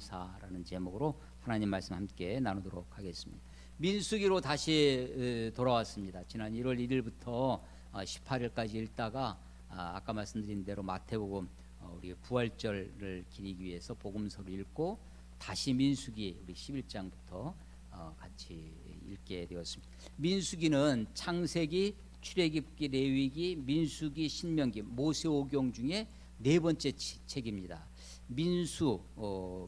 감사라는 제목으로 하나님 말씀 함께 나누도록 하겠습니다. 민수기로 다시 돌아왔습니다. 지난 1월 1일부터 18일까지 읽다가 아까 말씀드린 대로 마태복음 우리 부활절을 기리기 위해서 복음서를 읽고 다시 민수기 우리 11장부터 같이 읽게 되었습니다. 민수기는 창세기, 출애굽기, 레위기, 민수기, 신명기, 모세오경 중에 네 번째 책입니다. 민수,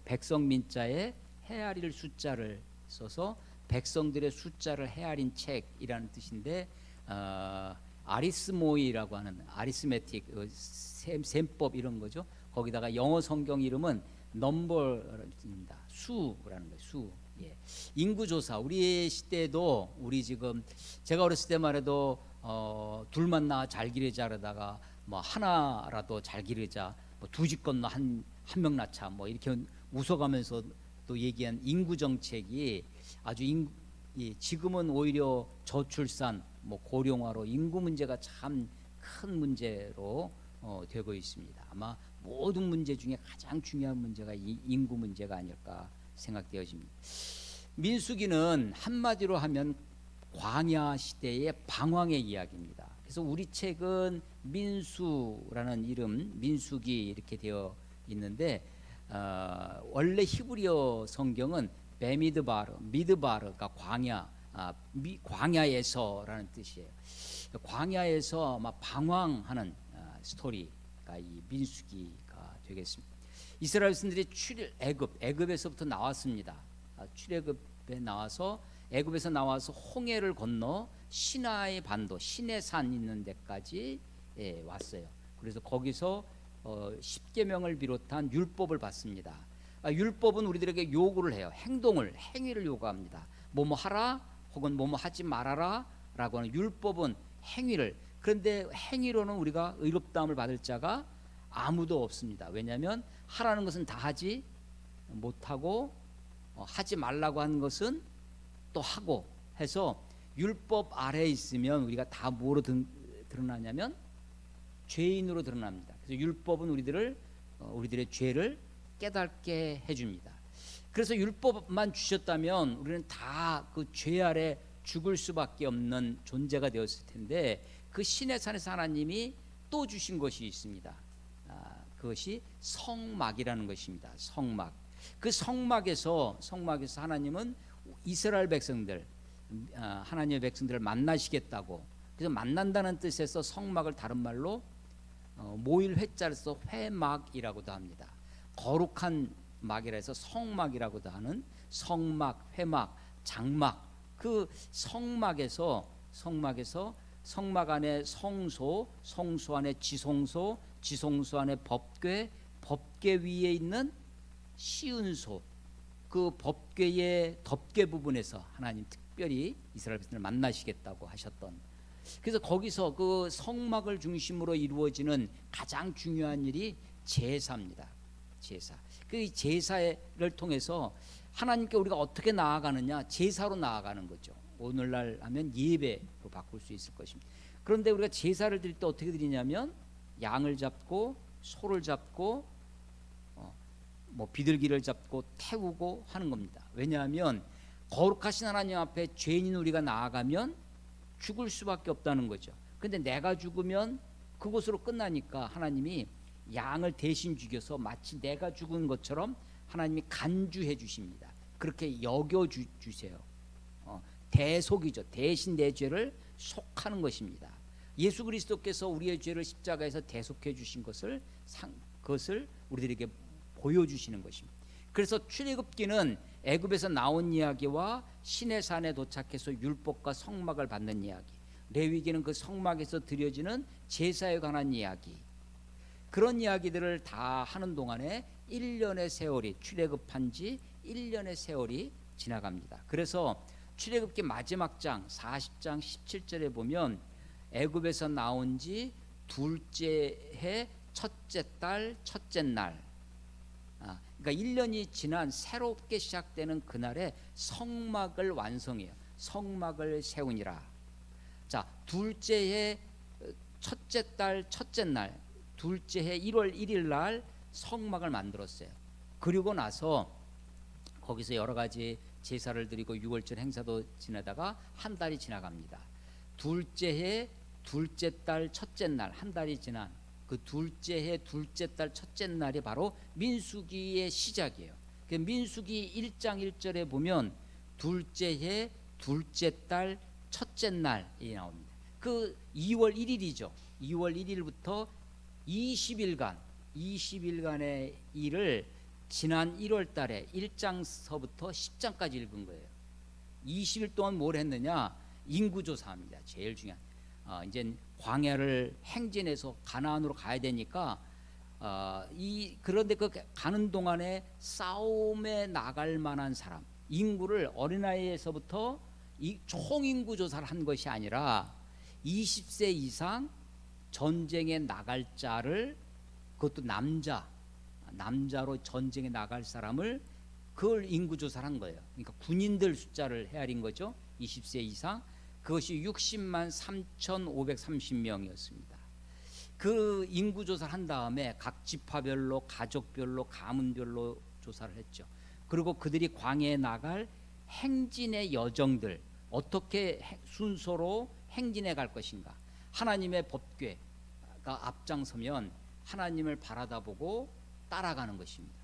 백성 민자에 헤아릴 숫자를 써서 백성들의 숫자를 헤아린 책이라는 뜻인데 아리스모이라고 하는 아리스메틱 셈법 이런 거죠. 거기다가 영어 성경 이름은 넘버입니다. 수라는 거예요. 수. 예. 인구 조사. 우리 시대도 우리 지금 제가 어렸을 때만 해도 둘만 낳아 잘 기르자 그러다가 뭐 하나라도 잘 기르자, 뭐 두 집 건너 한 명 낳자, 뭐 이렇게 웃어가면서 또 얘기한 인구 정책이 아주 지금은 오히려 저출산, 뭐 고령화로 인구 문제가 참 큰 문제로 되고 있습니다. 아마 모든 문제 중에 가장 중요한 문제가 이 인구 문제가 아닐까 생각되어집니다. 민수기는 한마디로 하면 광야 시대의 방황의 이야기입니다. 그래서 우리 책은 민수라는 이름, 민수기 이렇게 되어 있는데 원래 히브리어 성경은 베미드바르, 미드바르가 광야에서라는 뜻이에요. 광야에서 아마 방황하는 스토리가 이 민수기가 되겠습니다. 이스라엘 백성들이 애굽에서부터 나왔습니다. 출애굽에 나와서 애굽에서 나와서 홍해를 건너 시나이 반도, 시내산 있는 데까지 왔어요. 그래서 거기서 십계명을 비롯한 율법을 받습니다. 율법은 우리들에게 요구를 해요. 행위를 요구합니다. 뭐뭐 하라 혹은 뭐뭐 하지 말아라 라고 하는 율법은 행위를. 그런데 행위로는 우리가 의롭다함을 받을 자가 아무도 없습니다. 왜냐하면 하라는 것은 다 하지 못하고 하지 말라고 하는 것은 또 하고 해서 율법 아래에 있으면 우리가 다 뭐로 드러나냐면 죄인으로 드러납니다. 그래서 율법은 우리들의 죄를 깨닫게 해줍니다. 그래서 율법만 주셨다면 우리는 다 그 죄 아래 죽을 수밖에 없는 존재가 되었을 텐데 그 신의 산에서 하나님이 또 주신 것이 있습니다. 그것이 성막이라는 것입니다. 성막. 그 성막에서 하나님은 이스라엘 백성들, 하나님의 백성들을 만나시겠다고. 그래서 만난다는 뜻에서 성막을 다른 말로 모일 회자를 써 회막이라고도 합니다. 거룩한 막이라 해서 성막이라고도 하는 성막, 회막, 장막. 그 성막 안에 성소, 성소 안에 지성소, 지성소 안에 법궤, 법궤 위에 있는 시은소, 그 법궤의 덮개 부분에서 하나님 특별히 이스라엘 백성을 만나시겠다고 하셨던. 그래서 거기서 그 성막을 중심으로 이루어지는 가장 중요한 일이 제사입니다. 제사. 그 제사를 통해서 하나님께 우리가 어떻게 나아가느냐, 제사로 나아가는 거죠. 오늘날 하면 예배로 바꿀 수 있을 것입니다. 그런데 우리가 제사를 드릴 때 어떻게 드리냐면 양을 잡고 소를 잡고 뭐 비둘기를 잡고 태우고 하는 겁니다. 왜냐하면 거룩하신 하나님 앞에 죄인인 우리가 나아가면 죽을 수밖에 없다는 거죠. 근데 내가 죽으면 그것으로 끝나니까 하나님이 양을 대신 죽여서 마치 내가 죽은 것처럼 하나님이 간주해 주십니다. 그렇게 여겨 주세요. 대속이죠. 대신 내 죄를 속하는 것입니다. 예수 그리스도께서 우리의 죄를 십자가에서 대속해 주신 그것을 우리들에게 보여주시는 것입니다. 그래서 출애굽기는 애굽에서 나온 이야기와 시내산에 도착해서 율법과 성막을 받는 이야기, 레위기는 그 성막에서 드려지는 제사에 관한 이야기, 그런 이야기들을 다 하는 동안에 1년의 세월이, 출애굽한 지 1년의 세월이 지나갑니다. 그래서 출애굽기 마지막 장 40장 17절에 보면 애굽에서 나온 지 둘째 해 첫째 달 첫째 날, 그러니까 1년이 지난 새롭게 시작되는 그날에 성막을 완성해요. 성막을 세우니라. 자, 둘째 해 첫째 달 첫째 날, 둘째 해 1월 1일 날 성막을 만들었어요. 그리고 나서 거기서 여러 가지 제사를 드리고 유월절 행사도 지내다가 한 달이 지나갑니다. 둘째 해 둘째 달 첫째 날, 한 달이 지난 그 둘째 해 둘째 달 첫째 날이 바로 민수기의 시작이에요. 그 민수기 1장 1절에 보면 둘째 해 둘째 달 첫째 날이 나옵니다. 그 2월 1일이죠. 2월 1일부터 20일간의 일을 지난 1월 달에 1장서부터 10장까지 읽은 거예요. 20일 동안 뭘 했느냐? 인구조사합니다. 제일 중요한. 이제 광야를 행진해서 가나안으로 가야 되니까 그런데 그 가는 동안에 싸움에 나갈 만한 사람, 인구를 어린아이에서부터 이 총인구 조사를 한 것이 아니라 20세 이상 전쟁에 나갈 자를, 그것도 남자로 전쟁에 나갈 사람을 그걸 인구조사를 한 거예요. 그러니까 군인들 숫자를 헤아린 거죠. 20세 이상. 그것이 60만 3,530명이었습니다. 그 인구조사를 한 다음에 각 지파별로, 가족별로, 가문별로 조사를 했죠. 그리고 그들이 광야에 나갈 행진의 여정들, 어떻게 순서로 행진해 갈 것인가. 하나님의 법궤가 앞장서면 하나님을 바라다보고 따라가는 것입니다.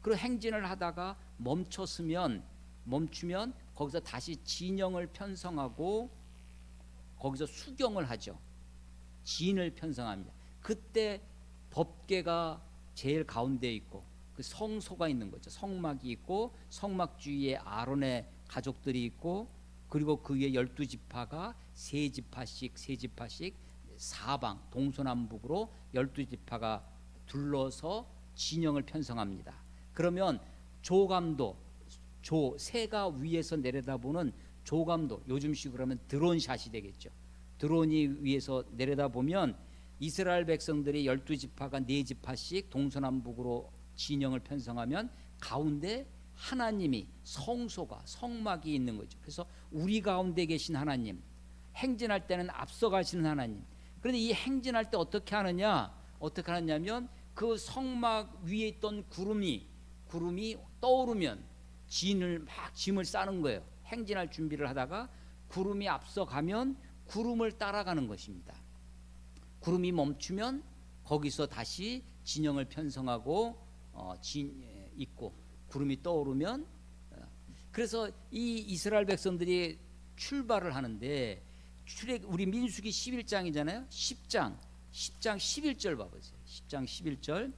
그리고 행진을 하다가 멈추면 거기서 다시 진영을 편성하고 거기서 수경을 하죠. 진을 편성합니다. 그때 법궤가 제일 가운데 있고 그 성소가 있는 거죠. 성막이 있고 성막 주위에 아론의 가족들이 있고 그리고 그 위에 12지파가 세 지파씩 사방 동서남북으로 12지파가 둘러서 진영을 편성합니다. 그러면 조감도, 새가 위에서 내려다보는 조감도, 요즘식으로 하면 드론샷이 되겠죠. 드론이 위에서 내려다보면 이스라엘 백성들이 12지파가 4지파씩 동서남북으로 진영을 편성하면 가운데 하나님이, 성소가, 성막이 있는 거죠. 그래서 우리 가운데 계신 하나님, 행진할 때는 앞서가시는 하나님. 그런데 이 행진할 때 어떻게 하느냐면 그 성막 위에 있던 구름이 떠오르면 짐을 싸는 거예요. 행진할 준비를 하다가 구름이 앞서가면 구름을 따라가는 것입니다. 구름이 멈추면 거기서 다시 진영을 편성하고 있고 구름이 떠오르면 그래서 이 이스라엘 백성들이 출발을 하는데 우리 민수기 11장이잖아요. 10장 11절 봐보세요. 10장 11절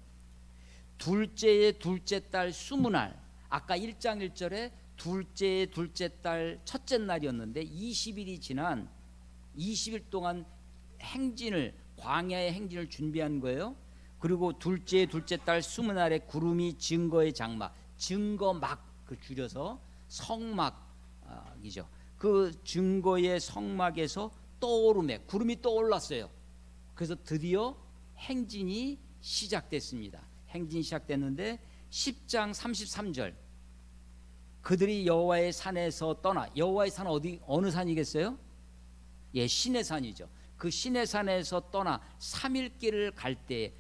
둘째의 둘째 달 20날, 아까 1장 1절에 둘째의 둘째 달 첫째 날이었는데 20일이 지난 20일 동안 광야의 행진을 준비한 거예요. 그리고 둘째의 둘째 달 20날에 구름이 증거의 장막, 증거막, 그 줄여서 성막이죠. 그 증거의 성막에서 구름이 떠올랐어요. 그래서 드디어 행진이 시작됐습니다. 행진이 시작됐는데 10장 33절 그들이 여호와의 산에서 떠나, 여호와의 산 어느 산이겠어요? 예, 시내 산이죠. 그 시내 산에서 떠나 3일 길을 갈 때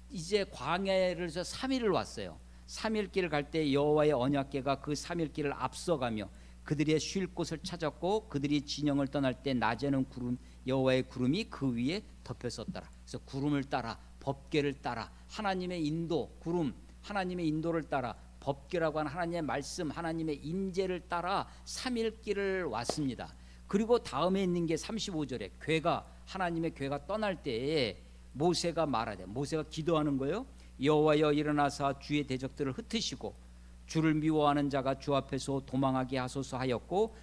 이제 광야에서 3일을 왔어요. 3일 길을 갈 때 여호와의 언약궤가 그 3일 길을 앞서가며 그들의 쉴 곳을 찾았고 그들이 진영을 떠날 때 낮에는 여호와의 구름이 그 위에 덮였었더라. 그래서 구름을 따라 법궤를 따라 하나님의 인도, 하나님의 인도를 따라 법궤라고 하는 하나님의 말씀, 하나님의 임재를 따라 3일 길을 왔습니다. 그리고 다음에 있는 게 35절에 하나님의 궤가 떠날 때에 모세가 기도하는 거예요. 여호와여 일어나사 주의 대적들을 흩으시고 주를 미워하는 자가 주 앞에서 도망하게 하소서 하였고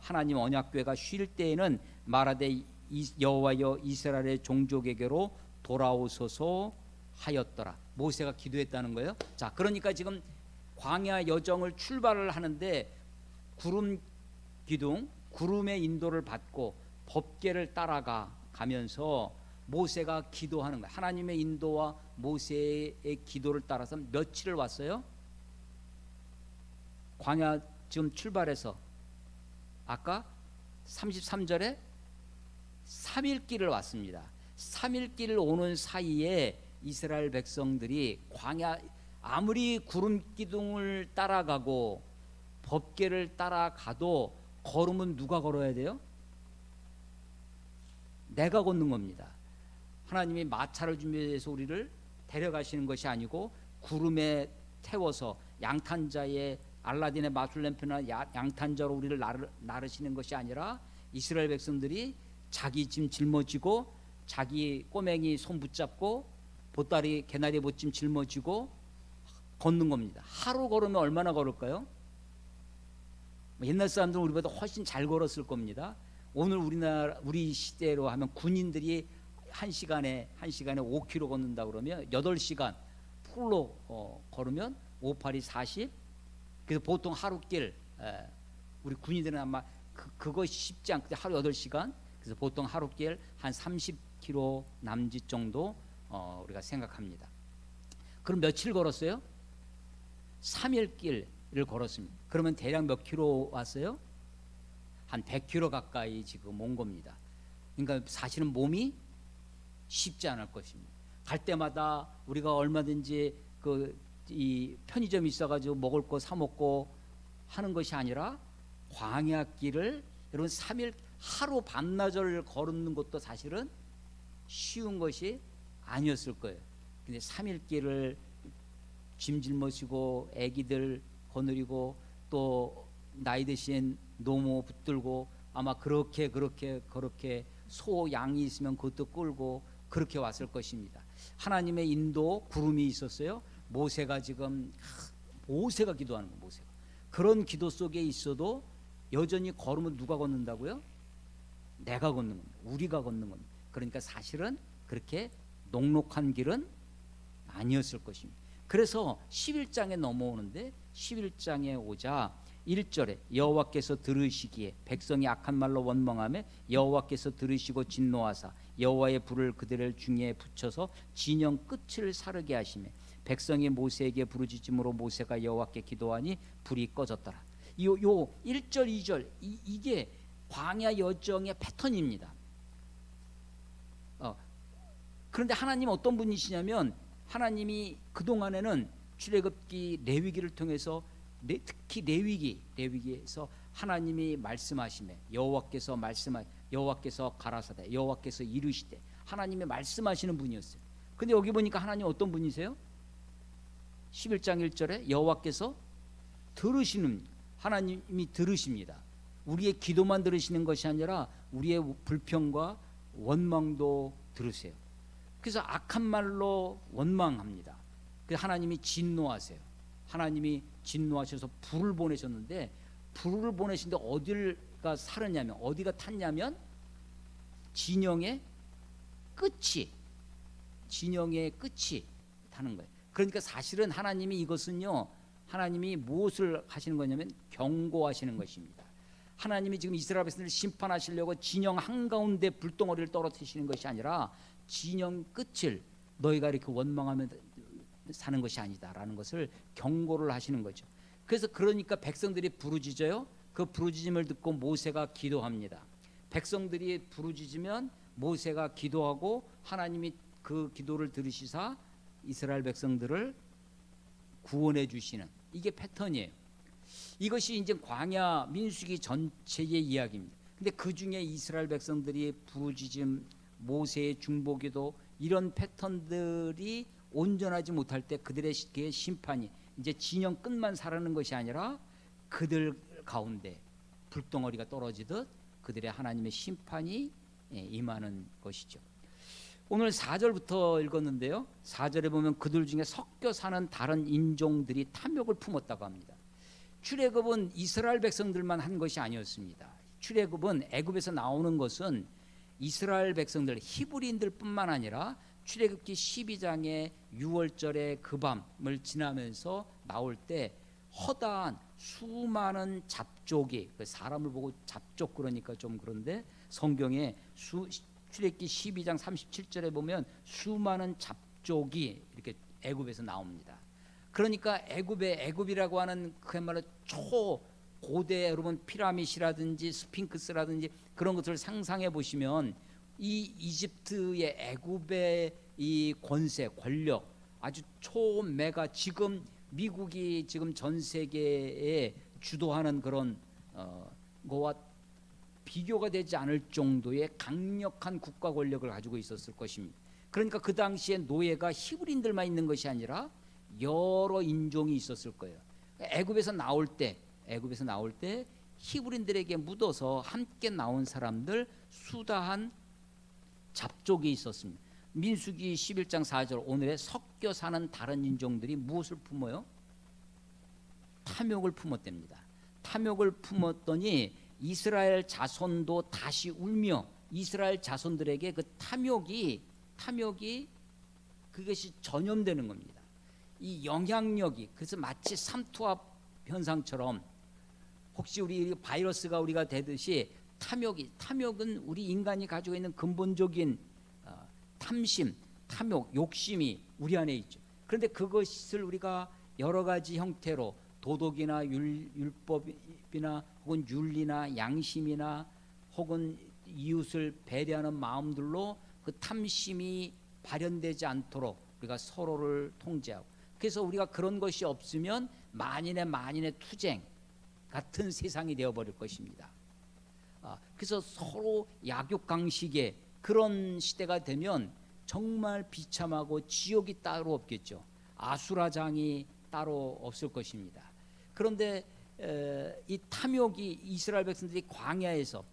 하나님 언약궤가 쉴 때에는 말하되 여호와여 이스라엘의 종족에게로 돌아오소서 하였더라. 모세가 기도했다는 거예요. 자, 그러니까 지금 광야 여정을 출발을 하는데 구름의 인도를 받고 법궤를 따라가면서 모세가 기도하는 거예요. 하나님의 인도와 모세의 기도를 따라서 며칠을 왔어요? 광야 지금 출발해서 아까 33절에 3일 길을 왔습니다. 3일 길을 오는 사이에 이스라엘 백성들이 아무리 구름 기둥을 따라가고 법궤를 따라가도 걸음은 누가 걸어야 돼요? 내가 걷는 겁니다. 하나님이 마차를 준비해서 우리를 데려가시는 것이 아니고 구름에 태워서 양탄자의 알라딘의 마술램프나 양탄자로 우리를 나르시는 것이 아니라 이스라엘 백성들이 자기 짐 짊어지고 자기 꼬맹이 손 붙잡고 보따리 개나리 보찜 짊어지고 걷는 겁니다. 하루 걸으면 얼마나 걸을까요? 옛날 사람들은 우리보다 훨씬 잘 걸었을 겁니다. 오늘 우리 시대로 하면 군인들이 한 시간에 5km 걷는다 그러면 8시간 풀로 걸으면 5, 8이 40. 그래서 보통 하루길 우리 군인들은 아마 그거 쉽지 않거든요. 하루 8시간. 그래서 보통 하루길 한 30km 남짓 정도 우리가 생각합니다. 그럼 며칠 걸었어요? 3일 길을 걸었습니다. 그러면 대략 몇 킬로 왔어요? 한 100km 가까이 지금 온 겁니다. 그러니까 사실은 몸이 쉽지 않을 것입니다. 갈 때마다 우리가 얼마든지 이 편의점이 있어가지고 먹을 거 사 먹고 하는 것이 아니라 광야 길을 여러분 3일 하루 반나절 걸는 것도 사실은 쉬운 것이 아니었을 거예요. 근데 3일 길을 짐 짊어지고 애기들 거느리고 또 나이 드신 노모 붙들고 아마 그렇게 소 양이 있으면 그것도 끌고 그렇게 왔을 것입니다. 하나님의 인도 구름이 있었어요. 모세가 기도하는 거예요. 모세가 그런 기도 속에 있어도 여전히 걸음을 누가 걷는다고요? 내가 걷는 겁니다. 우리가 걷는 겁니다. 그러니까 사실은 그렇게 녹록한 길은 아니었을 것입니다. 그래서 11장에 넘어오는데 11장에 오자 1절에 여호와께서 들으시기에 백성이 악한 말로 원망하며 여호와께서 들으시고 진노하사 여호와의 불을 그들 중에 붙여서 진영 끝을 사르게 하시며 백성이 모세에게 부르짖음으로 모세가 여호와께 기도하니 불이 꺼졌더라. 요 1절 2절 이게 광야 여정의 패턴입니다. 그런데 하나님 어떤 분이시냐면 하나님이 그동안에는 출애굽기 레위기를 통해서 특히 레위기에서 하나님이 말씀하시매 여호와께서 가라사대 여호와께서 이르시되 하나님이 말씀하시는 분이었어요. 근데 여기 보니까 하나님 어떤 분이세요? 11장 1절에 여호와께서 들으시는 하나님이 들으십니다. 우리의 기도만 들으시는 것이 아니라 우리의 불평과 원망도 들으세요. 그래서 악한 말로 원망합니다. 그래서 하나님이 진노하세요. 하나님이 진노하셔서 불을 보내셨는데 불을 보내신데 어디가 사르냐면 어디가 탔냐면 진영의 끝이 타는 거예요. 그러니까 사실은 하나님이 이것은요 하나님이 무엇을 하시는 거냐면 경고하시는 것입니다. 하나님이 지금 이스라엘 백성들을 심판하시려고 진영 한가운데 불덩어리를 떨어뜨리시는 것이 아니라 진영 끝을 너희가 이렇게 원망하면 사는 것이 아니다라는 것을 경고를 하시는 거죠. 그래서 그러니까 백성들이 부르짖어요. 그 부르짖음을 듣고 모세가 기도합니다. 백성들이 부르짖으면 모세가 기도하고 하나님이 그 기도를 들으시사 이스라엘 백성들을 구원해 주시는 이게 패턴이에요. 이것이 이제 광야 민수기 전체의 이야기입니다. 근데 그 중에 이스라엘 백성들이 부르짖음, 모세의 중보기도 이런 패턴들이 온전하지 못할 때 그들의 심판이 이제 진영 끝만 사라는 것이 아니라 그들 가운데 불덩어리가 떨어지듯 그들의 하나님의 심판이 임하는 것이죠. 오늘 4절부터 읽었는데요. 4절에 보면 그들 중에 섞여 사는 다른 인종들이 탐욕을 품었다고 합니다. 출애굽은 이스라엘 백성들만 한 것이 아니었습니다. 출애굽은 애굽에서 나오는 것은 이스라엘 백성들 히브리인들뿐만 아니라 출애굽기 12장의 6월절의 그 밤을 지나면서 나올 때 허다한 수많은 잡족이 사람을 보고 잡족 그러니까 좀 그런데 성경에 출애굽기 12장 37절에 보면 수많은 잡족이 이렇게 애굽에서 나옵니다. 그러니까 애굽이라고 하는 그야말로 초고대 여러분 피라밋이라든지 스핑크스라든지 그런 것들을 상상해 보시면 이 이집트의 애굽의 이 권세 권력 아주 초메가 지금 미국이 지금 전 세계에 주도하는 그런 거와 비교가 되지 않을 정도의 강력한 국가 권력을 가지고 있었을 것입니다. 그러니까 그 당시에 노예가 히브리인들만 있는 것이 아니라 여러 인종이 있었을 거예요. 애굽에서 나올 때 히브리인들에게 묻어서 함께 나온 사람들 수다한 잡족이 있었습니다. 민수기 11장 4절 오늘에 섞여 사는 다른 인종들이 무엇을 품어요? 탐욕을 품었답니다. 탐욕을 품었더니 이스라엘 자손도 다시 울며 이스라엘 자손들에게 그 탐욕이 그것이 전염되는 겁니다. 이 영향력이 그래서 마치 삼투압 현상처럼 혹시 우리 바이러스가 우리가 되듯이 탐욕은 우리 인간이 가지고 있는 근본적인 탐심, 탐욕, 욕심이 우리 안에 있죠. 그런데 그것을 우리가 여러 가지 형태로 도덕이나 율법이나 혹은 윤리나 양심이나 혹은 이웃을 배려하는 마음들로 그 탐심이 발현되지 않도록 우리가 서로를 통제하고 그래서 우리가 그런 것이 없으면 만인의 투쟁 같은 세상이 되어버릴 것입니다. 그래서 서로 약육강식의 그런 시대가 되면 정말 비참하고 지옥이 따로 없겠죠. 아수라장이 따로 없을 것입니다. 그런데 이 탐욕이 이스라엘 백성들이 광야에서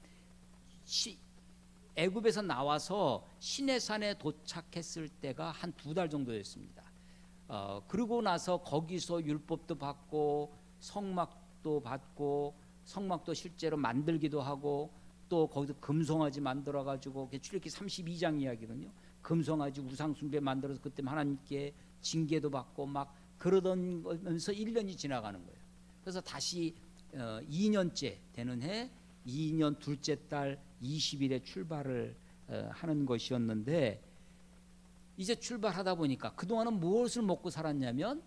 애굽에서 나와서 시내산에 도착했을 때가 한 2달 정도 됐습니다. 그러고 나서 거기서 율법도 받고 성막도 받고 성막도 실제로 만들기도 하고 또 거기서 금송아지 만들어 가지고 출애굽기 32장 이야기거든요. 금송아지 우상숭배 만들어서 그때 하나님께 징계도 받고 막 그러면서 1년이 지나가는 거예요. 그래서 다시 2년째 되는 해 2년 둘째 달 20일에 출발을 하는 것이었는데 이제 출발하다 보니까 그동안은 무엇을 먹고 살았냐면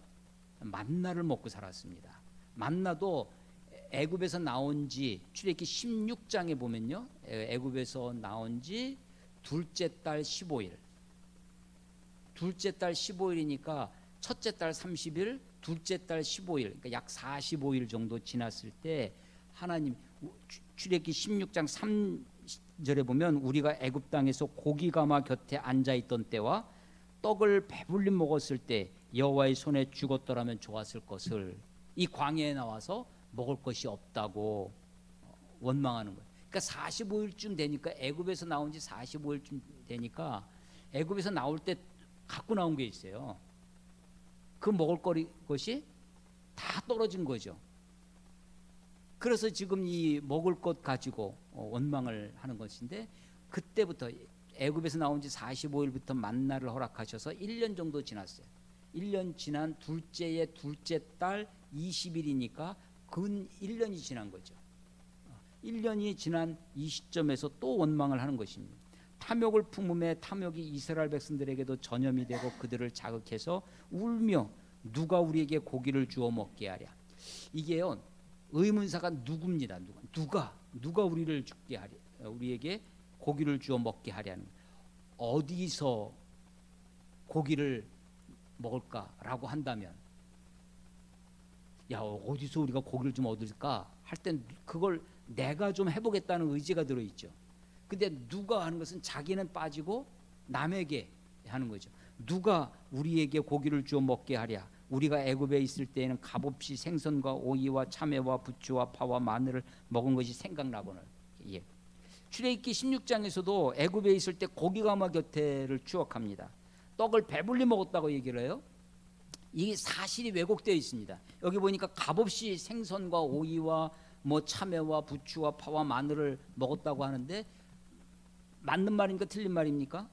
만나를 먹고 살았습니다. 만나도 애굽에서 나온 지 출애굽기 16장에 보면요. 애굽에서 나온 지 둘째 달 15일. 둘째 달 15일이니까 첫째 달 30일, 둘째 달 15일. 그러니까 약 45일 정도 지났을 때 하나님 출애굽기 16장 3절에 보면 우리가 애굽 땅에서 고기 가마 곁에 앉아 있던 때와 떡을 배불리 먹었을 때 여호와의 손에 죽었더라면 좋았을 것을 이 광야에 나와서 먹을 것이 없다고 원망하는 거예요. 그러니까 45일쯤 되니까 애굽에서 나온 지 45일쯤 되니까 애굽에서 나올 때 갖고 나온 게 있어요. 그 먹을 것이 다 떨어진 거죠. 그래서 지금 이 먹을 것 가지고 원망을 하는 것인데 그때부터 애굽에서 나온 지 45일부터 만나를 허락하셔서 1년 정도 지났어요. 1년 지난 둘째의 둘째 달 20일이니까 근 1년이 지난 거죠. 1년이 지난 이 시점에서 또 원망을 하는 것입니다. 탐욕을 품음에 탐욕이 이스라엘 백성들에게도 전염이 되고 그들을 자극해서 울며 누가 우리에게 고기를 주어 먹게 하랴. 이게요 의문사가 누구입니다. 누가 우리를 죽게 하랴. 우리에게 고기를 주어 먹게 하랴는 어디서 고기를 먹을까라고 한다면 야 어디서 우리가 고기를 좀 얻을까 할 땐 그걸 내가 좀 해보겠다는 의지가 들어있죠. 근데 누가 하는 것은 자기는 빠지고 남에게 하는 거죠. 누가 우리에게 고기를 주어 먹게 하랴. 우리가 애굽에 있을 때에는 값없이 생선과 오이와 참외와 부추와 파와 마늘을 먹은 것이 생각나거늘. 예. 출애굽기 16장에서도 애굽에 있을 때 고기 가마 곁에를 추억합니다. 떡을 배불리 먹었다고 얘기를 해요. 이 사실이 왜곡되어 있습니다. 여기 보니까 값없이 생선과 오이와 뭐 참외와 부추와 파와 마늘을 먹었다고 하는데 맞는 말입니까? 틀린 말입니까?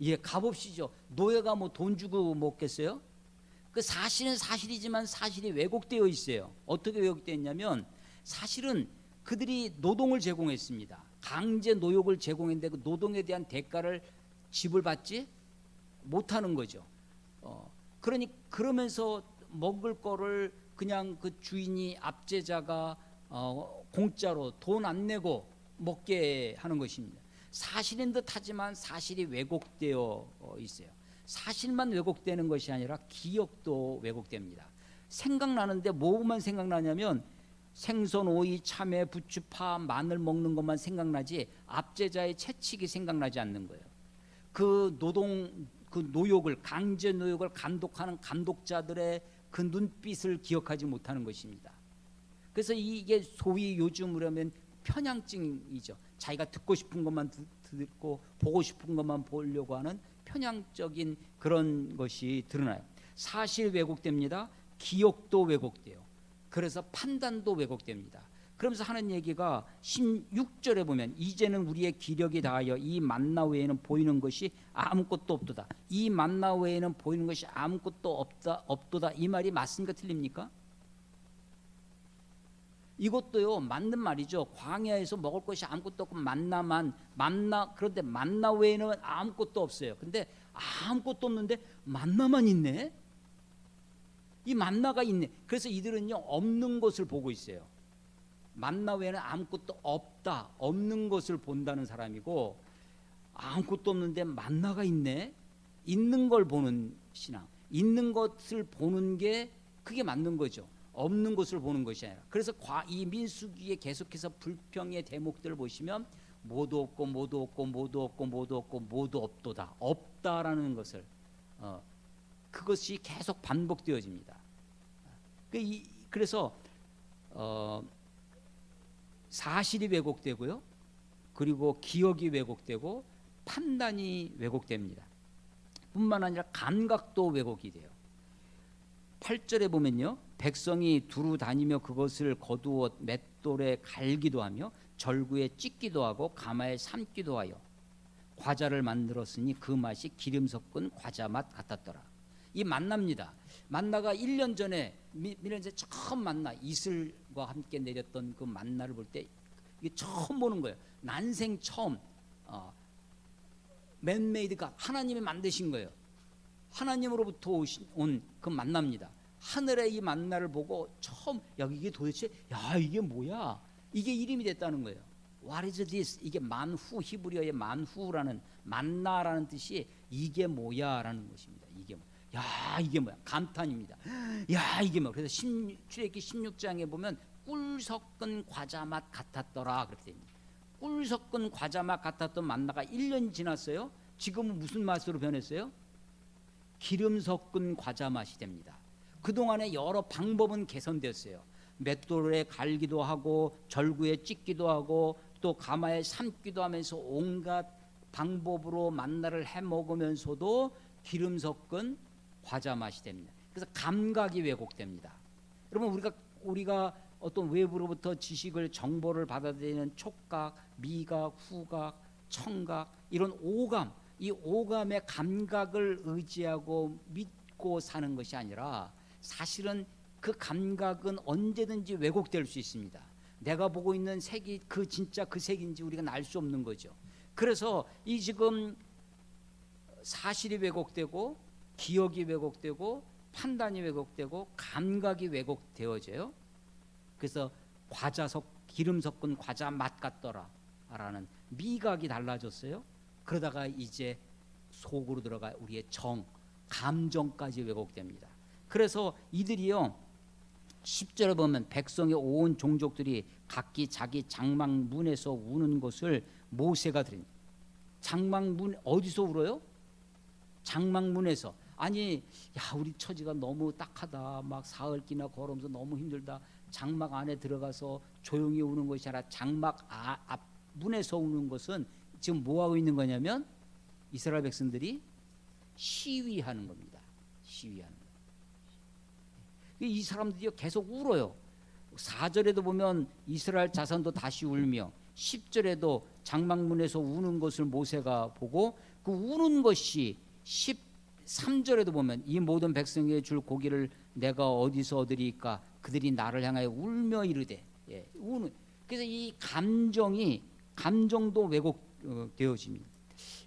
예, 값없이죠. 노예가 뭐 돈 주고 먹겠어요? 그 사실은 사실이지만 사실이 왜곡되어 있어요. 어떻게 왜곡되어 있냐면 사실은 그들이 노동을 제공했습니다. 강제 노역을 제공했는데 그 노동에 대한 대가를 지불받지 못하는 거죠. 그러면서 먹을 거를 그냥 그 주인이 압제자가 공짜로 돈 안 내고 먹게 하는 것입니다. 사실인 듯 하지만 사실이 왜곡되어 있어요. 사실만 왜곡되는 것이 아니라 기억도 왜곡됩니다. 생각나는데 뭐만 생각나냐면 생선, 오이, 참외, 부추, 파, 마늘 먹는 것만 생각나지 압제자의 채찍이 생각나지 않는 거예요. 그 노역을, 강제 노역을 감독하는 감독자들의 그 눈빛을 기억하지 못하는 것입니다. 그래서 이게 소위 요즘으로 하면 편향증이죠. 자기가 듣고 싶은 것만 듣고 보고 싶은 것만 보려고 하는 편향적인 그런 것이 드러나요. 사실 왜곡됩니다. 기억도 왜곡돼요. 그래서 판단도 왜곡됩니다. 그러면서 하는 얘기가 16절에 보면 이제는 우리의 기력이 다하여 이 만나 외에는 보이는 것이 아무것도 없도다. 이 만나 외에는 보이는 것이 아무것도 없도다. 이 말이 맞습니까? 틀립니까? 이것도요 맞는 말이죠. 광야에서 먹을 것이 아무것도 없고 만나 그런데 만나 외에는 아무것도 없어요. 근데 아무것도 없는데 만나만 있네. 이 만나가 있네. 그래서 이들은요 없는 것을 보고 있어요. 만나 외에는 아무것도 없다, 없는 것을 본다는 사람이고, 아무것도 없는데 만나가 있네. 있는 걸 보는 신앙, 있는 것을 보는 게 그게 맞는 거죠. 없는 것을 보는 것이 아니라. 그래서 이 민수기에 계속해서 불평의 대목들을 보시면 모두 없고 모두 없고 모두 없고 모두 없고 모두 없도다, 없다라는 것을 그것이 계속 반복되어집니다. 그래서 사실이 왜곡되고요, 그리고 기억이 왜곡되고 판단이 왜곡됩니다. 뿐만 아니라 감각도 왜곡이 돼요. 8절에 보면요, 백성이 두루 다니며 그것을 거두어 맷돌에 갈기도 하며 절구에 찢기도 하고 가마에 삶기도 하여 과자를 만들었으니 그 맛이 기름 섞은 과자 맛 같았더라. 이 만나입니다. 만나가 1년 전에 처음 만나 이슬과 함께 내렸던 그 만나를 볼 때 이게 처음 보는 거예요. 난생 처음 맨메이드가 하나님이 만드신 거예요. 하나님으로부터 온 그 만나입니다. 하늘의 이 만나를 보고 처음 이게 도대체 이게 뭐야? 이게 이름이 됐다는 거예요. What is this? 이게 만후, 히브리어의 만후라는 만나라는 뜻이 이게 뭐야라는 것입니다. 이게 뭐? 이게 뭐야? 감탄입니다. 이게 뭐? 그래서 출애굽기 16장에 보면 꿀 섞은 과자 맛 같았더라 그렇게 됩니다. 꿀 섞은 과자 맛 같았던 만나가 1년이 지났어요. 지금은 무슨 맛으로 변했어요? 기름 섞은 과자 맛이 됩니다. 그동안에 여러 방법은 개선됐어요. 맷돌에 갈기도 하고 절구에 찢기도 하고 또 가마에 삶기도 하면서 온갖 방법으로 만나를 해 먹으면서도 기름 섞은 과자 맛이 됩니다. 그래서 감각이 왜곡됩니다. 여러분, 우리가 어떤 외부로부터 지식을 정보를 받아들이는 촉각, 미각, 후각, 청각, 이런 오감, 이 오감의 감각을 의지하고 믿고 사는 것이 아니라 사실은 그 감각은 언제든지 왜곡될 수 있습니다. 내가 보고 있는 색이 진짜 그 색인지 우리가 알 수 없는 거죠. 그래서 이 지금 사실이 왜곡되고 기억이 왜곡되고 판단이 왜곡되고 감각이 왜곡되어져요. 그래서 기름 섞은 과자 맛 같더라라는 미각이 달라졌어요. 그러다가 이제 속으로 들어가 우리의 감정까지 왜곡됩니다. 그래서 이들이요 10절에 보면 백성의 온 종족들이 각기 자기 장막문에서 우는 것을 모세가 들으니. 장막문 어디서 울어요? 장막문에서. 아니 우리 처지가 너무 딱하다, 막 사흘기나 걸으면서 너무 힘들다, 장막 안에 들어가서 조용히 우는 것이 아니라 장막 앞 문에서 우는 것은 지금 뭐하고 있는 거냐면 이스라엘 백성들이 시위하는 겁니다. 시위하는 거예요. 이 사람들이 계속 울어요. 4절에도 보면 이스라엘 자손도 다시 울며 10절에도 장막문에서 우는 것을 모세가 보고 그 우는 것이 13절에도 보면 이 모든 백성에게 줄 고기를 내가 어디서 얻으리까 그들이 나를 향하여 울며 이르되 우는. 그래서 이 감정도 왜곡되어집니다.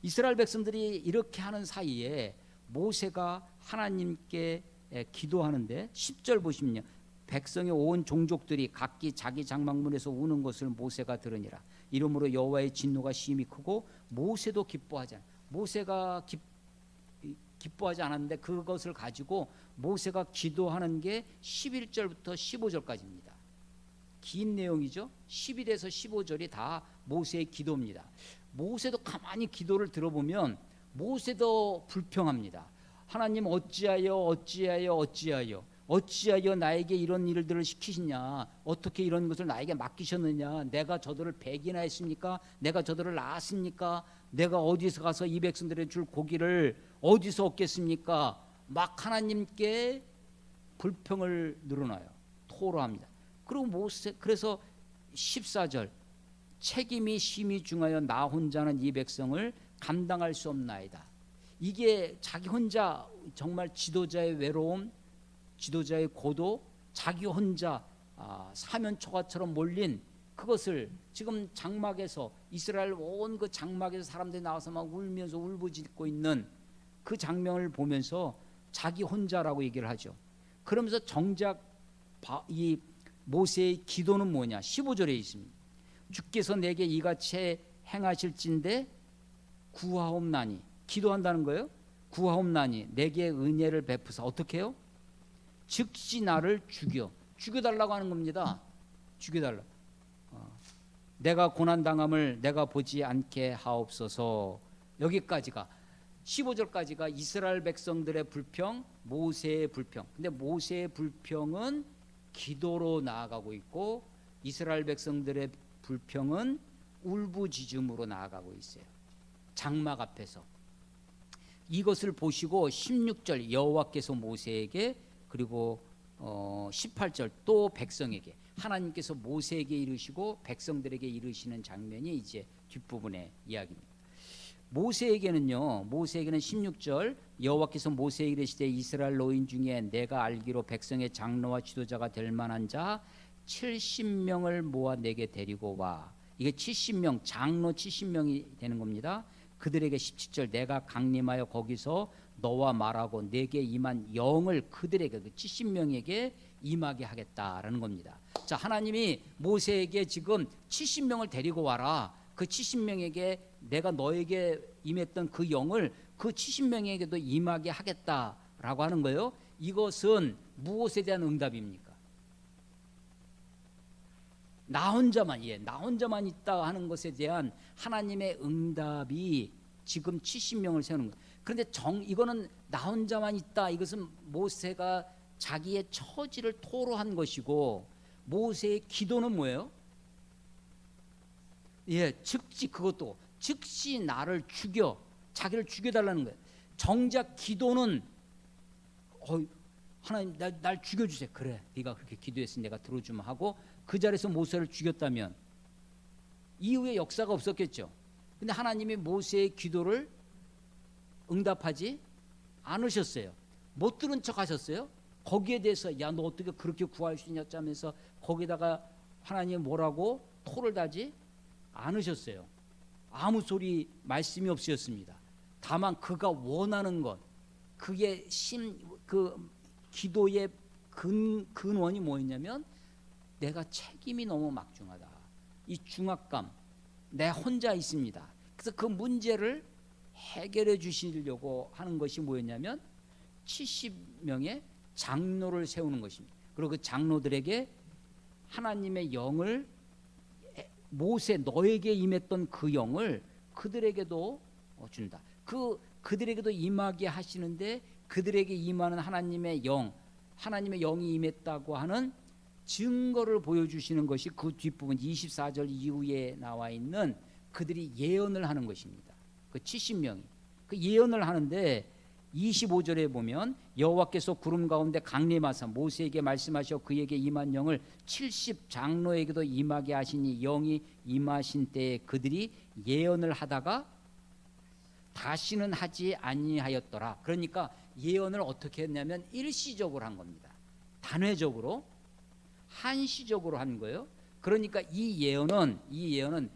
이스라엘 백성들이 이렇게 하는 사이에 모세가 하나님께 기도하는데 10절 보시면요, 백성의 온 종족들이 각기 자기 장막문에서 우는 것을 모세가 들으니라. 이러므로 여호와의 진노가 심히 크고 모세도 기뻐하지 않아. 모세가 기뻐하지 않았는데 그것을 가지고 모세가 기도하는 게 11절부터 15절까지입니다. 긴 내용이죠. 11에서 15절이 다 모세의 기도입니다. 모세도 가만히 기도를 들어보면 모세도 불평합니다. 하나님 어찌하여 나에게 이런 일들을 시키시냐, 어떻게 이런 것을 나에게 맡기셨느냐, 내가 저들을 배기나 했습니까? 내가 저들을 낳았습니까? 내가 어디서 가서 이 백성들의 줄 고기를 어디서 얻겠습니까? 막 하나님께 불평을 늘어놔요. 토로합니다. 그리고 그래서 14절, 책임이 심히 중하여 나 혼자는 이 백성을 감당할 수 없나이다. 이게 자기 혼자 정말 지도자의 외로움, 지도자의 고도, 자기 혼자 사면초가처럼 몰린 그것을 지금 장막에서, 이스라엘 온 그 장막에서 사람들이 나와서 막 울면서 울부짖고 있는 그 장면을 보면서 자기 혼자라고 얘기를 하죠. 그러면서 정작 이 모세의 기도는 뭐냐? 15절에 있습니다. 주께서 내게 이같이 행하실진대 구하옵나니, 기도한다는 거예요. 구하옵나니 내게 은혜를 베푸사. 어떻게 해요? 즉시 나를 죽여달라고 하는 겁니다. 죽여달라. 내가 고난당함을 내가 보지 않게 하옵소서. 여기까지가 15절까지가 이스라엘 백성들의 불평, 모세의 불평. 근데 모세의 불평은 기도로 나아가고 있고 이스라엘 백성들의 불평은 울부짖음으로 나아가고 있어요. 장막 앞에서. 이것을 보시고 16절 여호와께서 모세에게, 그리고 18절 또 백성에게, 하나님께서 모세에게 이르시고 백성들에게 이르시는 장면이 이제 뒷부분의 이야기입니다. 모세에게는 16절 여호와께서 모세에게 이르시되 이스라엘 노인 중에 내가 알기로 백성의 장로와 지도자가 될 만한 자 70명을 모아 내게 데리고 와. 이게 70명, 장로 70명이 되는 겁니다. 그들에게 17절 내가 강림하여 거기서 너와 말하고 내게 임한 영을 그들에게, 그 70명에게 임하게 하겠다라는 겁니다. 자, 하나님이 모세에게 지금 70명을 데리고 와라. 그 70명에게 내가 너에게 임했던 그 영을 그 70명에게도 임하게 하겠다라고 하는 거예요. 이것은 무엇에 대한 응답입니까? 나 혼자만 있다 하는 것에 대한 하나님의 응답이 지금 70명을 세우는 거예요. 그런데 이거는 나 혼자만 있다, 이것은 모세가 자기의 처지를 토로한 것이고, 모세의 기도는 뭐예요? 그것도 즉시 나를 자기를 죽여달라는 거예요. 정작 기도는 하나님 날 죽여주세요. 그래, 네가 그렇게 기도했으니 내가 들어주면 하고 그 자리에서 모세를 죽였다면 이후에 역사가 없었겠죠. 근데 하나님이 모세의 기도를 응답하지 않으셨어요. 못 들은 척 하셨어요. 거기에 대해서 야, 너 어떻게 그렇게 구할 수 있냐 하면서 거기다가 하나님 뭐라고 토를 다지 않으셨어요. 아무 소리 말씀이 없으셨습니다. 다만 그가 원하는 것, 그게 그 기도의 근원이 뭐였냐면 내가 책임이 너무 막중하다. 이 중압감, 내 혼자 있습니다. 그래서 그 문제를 해결해 주시려고 하는 것이 뭐였냐면 70명의 장로를 세우는 것입니다. 그리고 그 장로들에게 하나님의 영을, 모세 너에게 임했던 그 영을 그들에게도 준다. 그들에게도 임하게 하시는데 그들에게 임하는 하나님의 영이 임했다고 하는 증거를 보여주시는 것이 그 뒷부분 24절 이후에 나와 있는 그들이 예언을 하는 것입니다. 그 70명이 그 예언을 하는데 25절에 보면 여호와께서 구름 가운데 강림하사 모세에게 말씀하셔 그에게 임한 영을 70 장로에게도 임하게 하시니 영이 임하신 때에 그들이 예언을 하다가 다시는 하지 아니하였더라. 그러니까 예언을 어떻게 했냐면 일시적으로 한 겁니다. 단회적으로, 한시적으로 한 거예요. 그러니까 이 예언은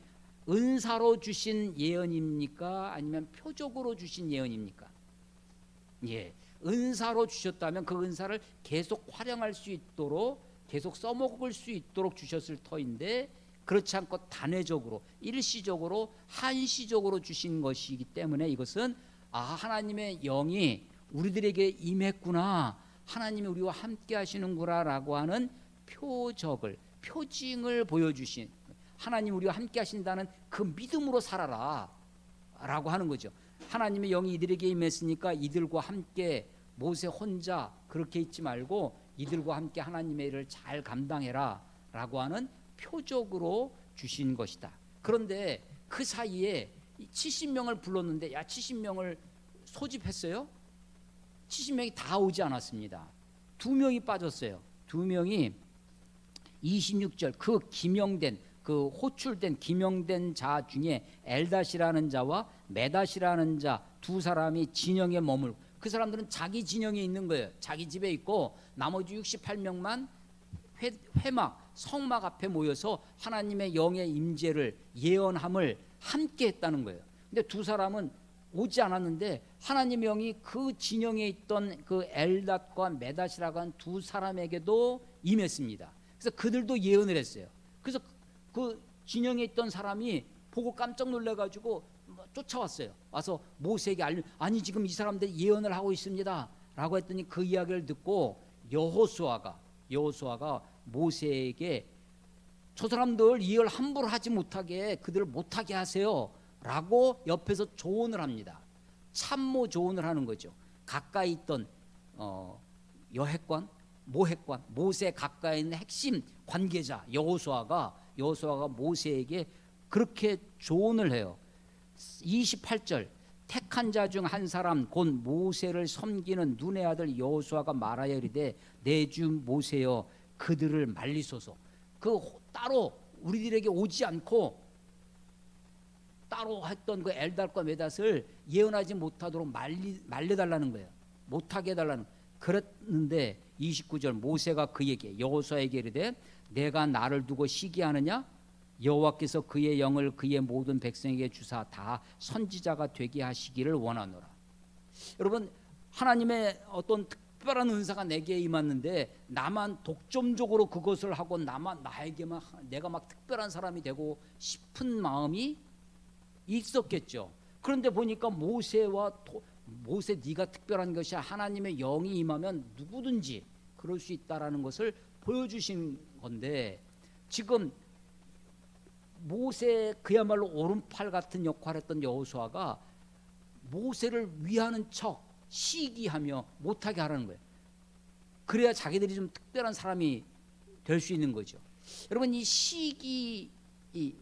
은사로 주신 예언입니까? 아니면 표적으로 주신 예언입니까? 은사로 주셨다면 그 은사를 계속 활용할 수 있도록, 계속 써먹을 수 있도록 주셨을 터인데, 그렇지 않고 단회적으로, 일시적으로, 한시적으로 주신 것이기 때문에 이것은 하나님의 영이 우리들에게 임했구나, 하나님이 우리와 함께 하시는구나 라고 하는 표징을 보여주신, 하나님 우리와 함께 하신다는 그 믿음으로 살아라 라고 하는 거죠. 하나님의 영이 이들에게 임했으니까 이들과 함께, 모세 혼자 그렇게 있지 말고 이들과 함께 하나님의 일을 잘 감당해라 라고 하는 표적으로 주신 것이다. 그런데 그 사이에 70명을 불렀는데, 야 70명을 소집했어요? 70명이 다 오지 않았습니다. 2명이 빠졌어요. 2명이 26절 그 기명된, 그 호출된 기명된 자 중에 엘닷이라는 자와 메닷이라는 자 두 사람이 진영에 머물고, 그 사람들은 자기 진영에 있는 거예요. 자기 집에 있고 나머지 68명만 회막 성막 앞에 모여서 하나님의 영의 임재를, 예언함을 함께 했다는 거예요. 근데 두 사람은 오지 않았는데 하나님의 영이 그 진영에 있던 그 엘닷과 메닷이라고 한 두 사람에게도 임했습니다. 그래서 그들도 예언을 했어요. 그래서 그 진영에 있던 사람이 보고 깜짝 놀래가지고 쫓아왔어요. 와서 모세에게 아니 지금 이 사람들이 예언을 하고 있습니다 라고 했더니, 그 이야기를 듣고 여호수아가 모세에게 저 사람들 예언 함부로 하지 못하게, 그들을 못하게 하세요 라고 옆에서 조언을 합니다. 참모 조언을 하는 거죠. 가까이 있던 여핵관, 모핵관, 모세 가까이 있는 핵심 관계자 여호수아가 모세에게 그렇게 조언을 해요. 28절 택한 자 중 한 사람 곧 모세를 섬기는 눈의 아들 여호수아가 말하여 이르되 내 주 모세여 그들을 말리소서. 그 따로 우리들에게 오지 않고 따로 했던 그 엘닷과 메닷을 예언하지 못하도록 말려달라는 거예요. 못하게 해달라는. 그랬는데 29절 모세가 그에게, 여호수아에게 이르되 내가 나를 두고 시기하느냐? 여호와께서 그의 영을 그의 모든 백성에게 주사 다 선지자가 되게 하시기를 원하노라. 여러분, 하나님의 어떤 특별한 은사가 내게 임했는데 나만 독점적으로 그것을 하고 나에게만, 내가 막 특별한 사람이 되고 싶은 마음이 있었겠죠. 그런데 보니까 모세 네가 특별한 것이야. 하나님의 영이 임하면 누구든지 그럴 수 있다라는 것을 보여주신 건데, 지금 모세 그야말로 오른팔 같은 역할을 했던 여호수아가 모세를 위하는 척 시기하며 못하게 하라는 거예요. 그래야 자기들이 좀 특별한 사람이 될 수 있는 거죠. 여러분, 이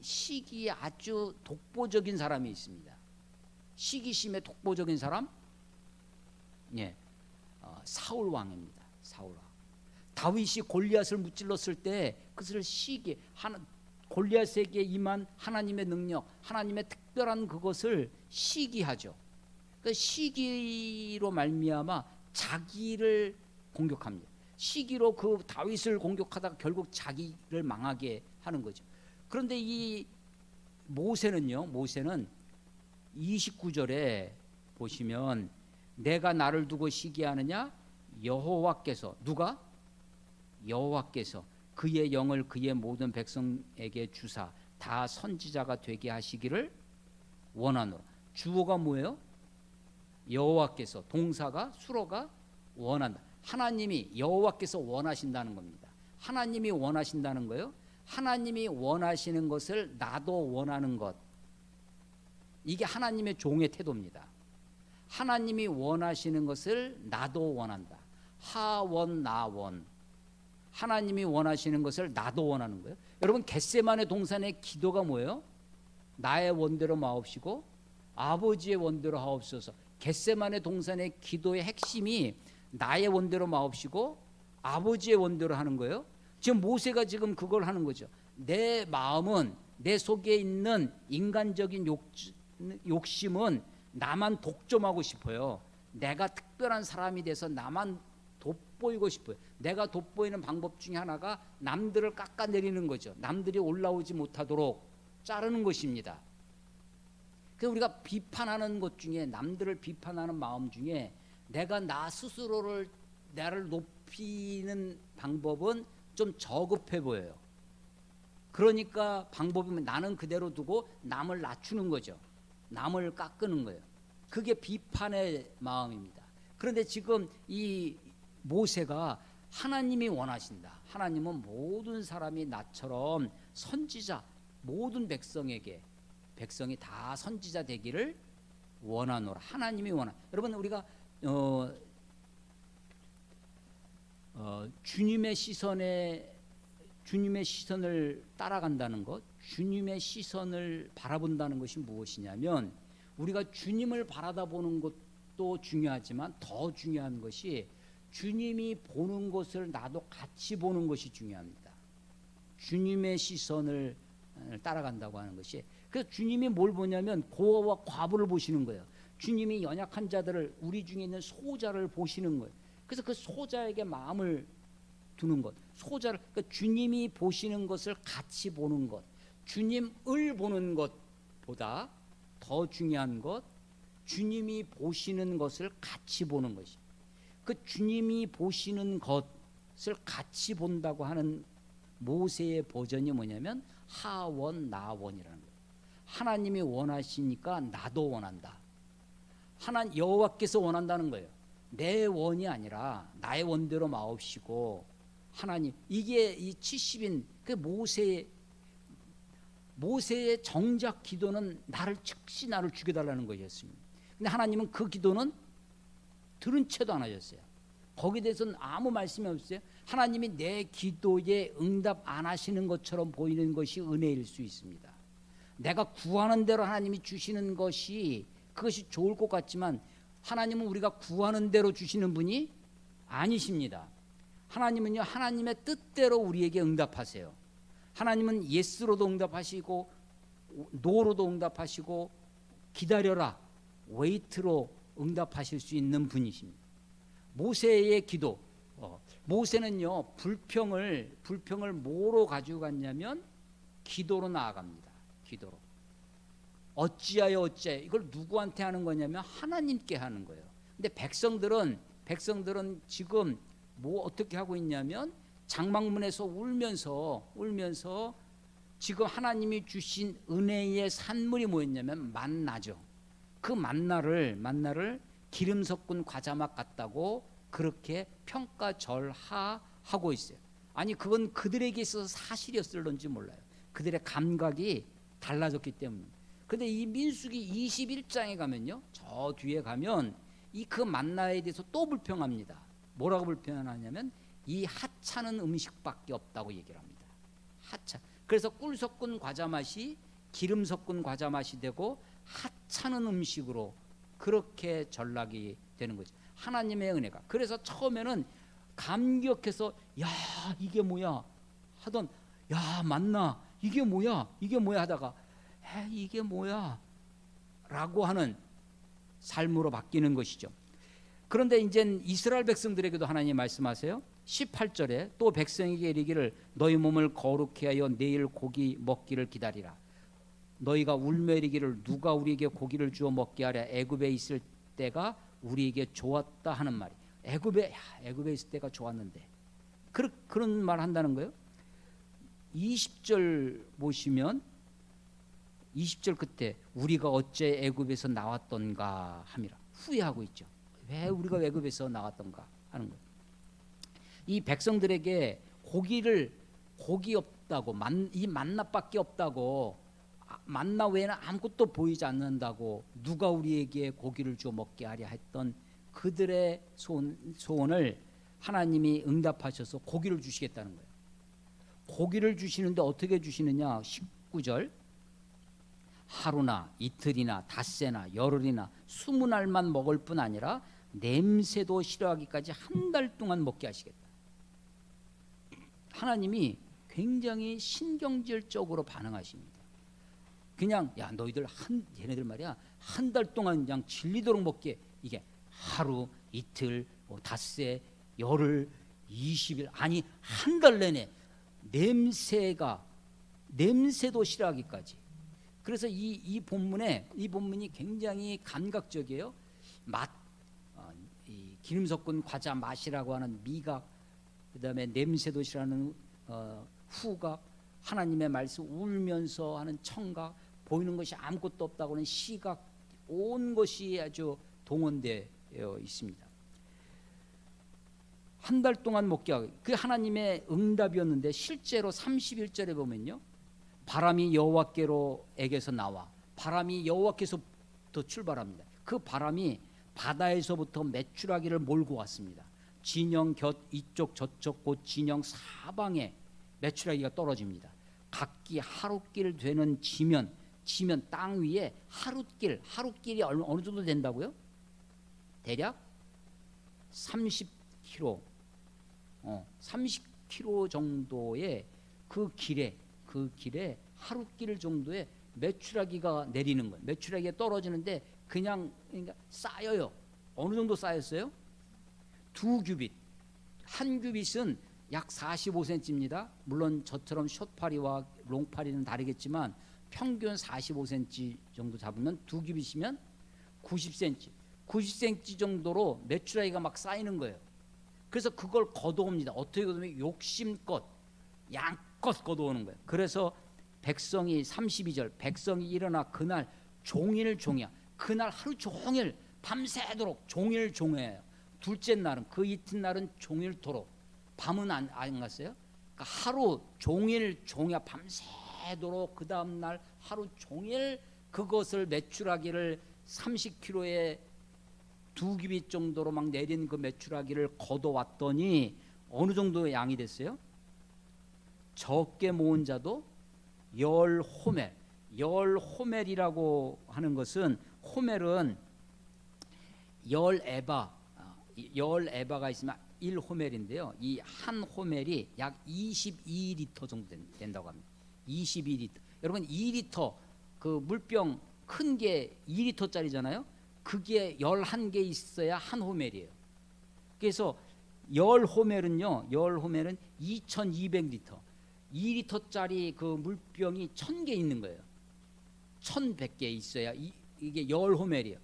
시기에 아주 독보적인 사람이 있습니다. 시기심에 독보적인 사람, 사울 왕입니다. 사울 왕. 다윗이 골리앗을 무찔렀을 때 그것을 골리앗에게 임한 하나님의 능력, 하나님의 특별한 그것을 시기하죠. 그 시기로 말미암아 자기를 공격합니다. 시기로 그 다윗을 공격하다가 결국 자기를 망하게 하는 거죠. 그런데 이 모세는 29절에 보시면 내가 나를 두고 시기하느냐? 여호와께서, 누가? 여호와께서 그의 영을 그의 모든 백성에게 주사 다 선지자가 되게 하시기를 원하노라. 주어가 뭐예요? 여호와께서, 동사가, 수로가 원한다. 하나님이, 여호와께서 원하신다는 겁니다. 하나님이 원하신다는 거예요. 하나님이 원하시는 것을 나도 원하는 것, 이게 하나님의 종의 태도입니다. 하나님이 원하시는 것을 나도 원한다. 하원 나원. 하나님이 원하시는 것을 나도 원하는 거예요. 여러분, 겟세마네 동산의 기도가 뭐예요? 나의 원대로 마옵시고 아버지의 원대로 하옵소서. 겟세마네 동산의 기도의 핵심이 나의 원대로 마옵시고 아버지의 원대로 하는 거예요. 지금 모세가 지금 그걸 하는 거죠. 내 마음은, 내 속에 있는 인간적인 욕심은 나만 독점하고 싶어요. 내가 특별한 사람이 돼서 나만 돋보이고 싶어요. 내가 돋보이는 방법 중에 하나가 남들을 깎아내리는 거죠. 남들이 올라오지 못하도록 자르는 것입니다. 그래서 우리가 비판하는 것 중에, 남들을 비판하는 마음 중에 내가 나 스스로를, 나를 높이는 방법은 좀 저급해 보여요. 그러니까 방법이면 나는 그대로 두고 남을 낮추는 거죠. 남을 깎는 거예요. 그게 비판의 마음입니다. 그런데 지금 이 모세가 하나님이 원하신다. 하나님은 모든 사람이 나처럼 선지자, 모든 백성이 다 선지자 되기를 원하노라. 하나님이 원하. 여러분 우리가 주님의 시선을 따라간다는 것, 주님의 시선을 바라본다는 것이 무엇이냐면, 우리가 주님을 바라다보는 것도 중요하지만 더 중요한 것이 주님이 보는 것을 나도 같이 보는 것이 중요합니다. 주님의 시선을 따라간다고 하는 것이, 그래서 주님이 뭘 보냐면 고아와 과부를 보시는 거예요. 주님이 연약한 자들을, 우리 중에 있는 소자를 보시는 거예요. 그래서 그 소자에게 마음을 두는 것, 소자를, 그러니까 주님이 보시는 것을 같이 보는 것, 주님을 보는 것보다 더 중요한 것, 주님이 보시는 것을 같이 보는 것이, 그 주님이 보시는 것을 같이 본다고 하는 모세의 버전이 뭐냐면 하원 나원이라는 거예요. 하나님이 원하시니까 나도 원한다. 하나님 여호와께서 원한다는 거예요. 내 원이 아니라 나의 원대로 마옵시고, 하나님, 이게 이 70인 그 모세의 정작 기도는 즉시 나를 죽여달라는 것이었습니다. 근데 하나님은 그 기도는 들은 채도 안 하셨어요. 거기에 대해서는 아무 말씀이 없어요. 하나님이 내 기도에 응답 안 하시는 것처럼 보이는 것이 은혜일 수 있습니다. 내가 구하는 대로 하나님이 주시는 것이, 그것이 좋을 것 같지만 하나님은 우리가 구하는 대로 주시는 분이 아니십니다. 하나님은요, 하나님의 뜻대로 우리에게 응답하세요. 하나님은 예스로도 응답하시고 노로도 응답하시고 기다려라, 웨이트로 응답하실 수 있는 분이십니다. 모세의 기도, 모세는요 불평을 뭐로 가지고 갔냐면 기도로 나아갑니다. 기도로. 어찌하여 이걸 누구한테 하는 거냐면 하나님께 하는 거예요. 근데 백성들은 지금 뭐 어떻게 하고 있냐면 장막문에서 울면서 지금 하나님이 주신 은혜의 산물이 뭐였냐면 만나죠. 그 만나를 기름 섞은 과자맛 같다고 그렇게 평가절하하고 있어요. 아니 그건 그들에게 있어서 사실이었을런지 몰라요. 그들의 감각이 달라졌기 때문에. 그런데 이 민수기 21장에 가면요, 저 뒤에 가면 이 그 만나에 대해서 또 불평합니다. 뭐라고 불평하냐면 이 하찮은 음식밖에 없다고 얘기를 합니다. 하찮. 그래서 꿀 섞은 과자 맛이 기름 섞은 과자 맛이 되고 하찮은 음식으로 그렇게 전락이 되는 거죠. 하나님의 은혜가. 그래서 처음에는 감격해서 야 이게 뭐야 하던, 야 만나 이게 뭐야 하다가 이게 뭐야 라고 하는 삶으로 바뀌는 것이죠. 그런데 이제 이스라엘 백성들에게도 하나님 말씀하세요. 18절에 또 백성에게 이르기를 너희 몸을 거룩히 하여 내일 고기 먹기를 기다리라. 너희가 울며 이르기를 누가 우리에게 고기를 주어 먹게 하랴. 애굽에 있을 때가 우리에게 좋았다 하는 말이. 애굽에 있을 때가 좋았는데 그런 말 한다는 거예요. 20절 보시면 20절 끝에 우리가 어째 애굽에서 나왔던가 함이라. 후회하고 있죠. 왜 우리가 애굽에서 나왔던가 하는 거예요. 이 백성들에게 고기 없다고, 이 만나밖에 없다고, 만나 외에는 아무것도 보이지 않는다고 누가 우리에게 고기를 주어 먹게 하랴 했던 그들의 소원을 하나님이 응답하셔서 고기를 주시겠다는 거예요. 고기를 주시는데 어떻게 주시느냐. 19절 하루나 이틀이나 닷새나 열흘이나 20날만 먹을 뿐 아니라 냄새도 싫어하기까지 한 달 동안 먹게 하시겠다. 하나님이 굉장히 신경질적으로 반응하십니다. 그냥 야 너희들 얘네들 말이야 한 달 동안 그냥 질리도록 먹게, 이게 하루 이틀 닷새 열흘 20일 아니 한 달 내내 냄새도 싫어하기까지. 그래서 이 본문이 굉장히 감각적이에요. 맛, 이 기름 섞은 과자 맛이라고 하는 미각, 그다음에 냄새도 싫어하는 후각, 하나님의 말씀 울면서 하는 청각, 보이는 것이 아무것도 없다고 하는 시각, 온 것이 아주 동원되어 있습니다. 한 달 동안 먹게 하고, 그 하나님의 응답이었는데 실제로 31절에 보면요, 바람이 여호와께로에게서 나와 바람이 여호와께서부터 출발합니다. 그 바람이 바다에서부터 메추라기를 몰고 왔습니다. 진영 곁 이쪽 저쪽 곧 진영 사방에 메추라기가 떨어집니다. 각기 하루길 되는 지면 땅 위에 하루길이 어느 정도 된다고요? 대략 30km 30km 정도의 그 길에 하루길 정도의 메추라기가 내리는 거예요. 메추라기가 떨어지는데 그러니까 쌓여요. 어느 정도 쌓였어요? 2규빗. 한 규빗은 약 45cm입니다. 물론 저처럼 숏파리와 롱파리는 다르겠지만 평균 45cm 정도 잡으면 2규빗이면 90cm 정도로 메추라기가 막 쌓이는 거예요. 그래서 그걸 걷어옵니다. 어떻게 걷어오면 욕심껏 양껏 걷어오는 거예요. 그래서 백성이 32절 백성이 일어나 그날 종일종이야. 그날 하루 종일 밤새도록 종일종이에요. 둘째 날은 그 이튿날은 종일토록 밤은 안 갔어요. 그러니까 하루 종일종이야. 밤새도록 그 다음 날 하루 종일 그것을 메추라기를 30km의 2규빗 정도로 막 내린 그 메추라기를 걷어왔더니 어느 정도의 양이 됐어요? 적게 모은 자도 10호멜. 10호멜이라고 하는 것은 호멜은 10에바가 있으면 1호멜인데요. 이 한 호멜이 약 22리터 정도 된다고 합니다. 22리터. 여러분 2리터 그 물병 큰 게 2리터짜리잖아요. 그게 11개 있어야 한 호멜이에요. 그래서 10호멜은 2200리터. 2리터짜리 그 물병이 1000개 있는 거예요. 1100개 있어야 이게 10호멜이에요.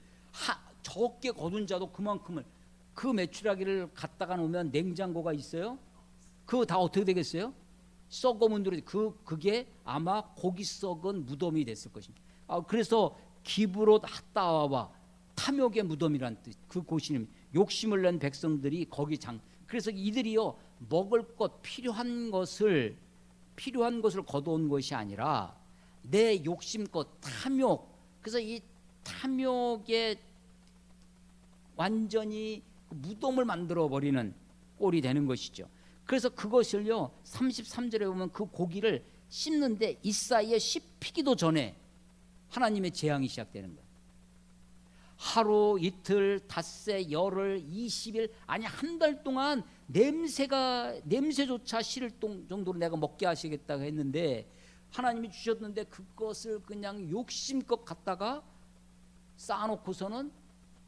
적게 거둔 자도 그만큼을 그 메추라기를 갖다가 놓으면 냉장고가 있어요. 그거 다 어떻게 되겠어요? 썩어 문드러지. 그게 아마 고기 썩은 무덤이 됐을 것입니다. 그래서 기브롯 핫다와와 탐욕의 무덤이란 뜻. 그 곳이 욕심을 낸 백성들이 거기 그래서 이들이요 먹을 것 필요한 것을 거둬온 것이 아니라 내 욕심껏 탐욕. 그래서 이 탐욕에 완전히 무덤을 만들어 버리는 꼴이 되는 것이죠. 그래서 그것을요 33절에 보면 그 고기를 씹는데 이 사이에 씹히기도 전에 하나님의 재앙이 시작되는 거예요. 하루 이틀 닷새 열흘 20일 아니 한 달 동안 냄새조차 싫을 정도로 내가 먹게 하시겠다고 했는데 하나님이 주셨는데 그것을 그냥 욕심껏 갖다가 쌓아놓고서는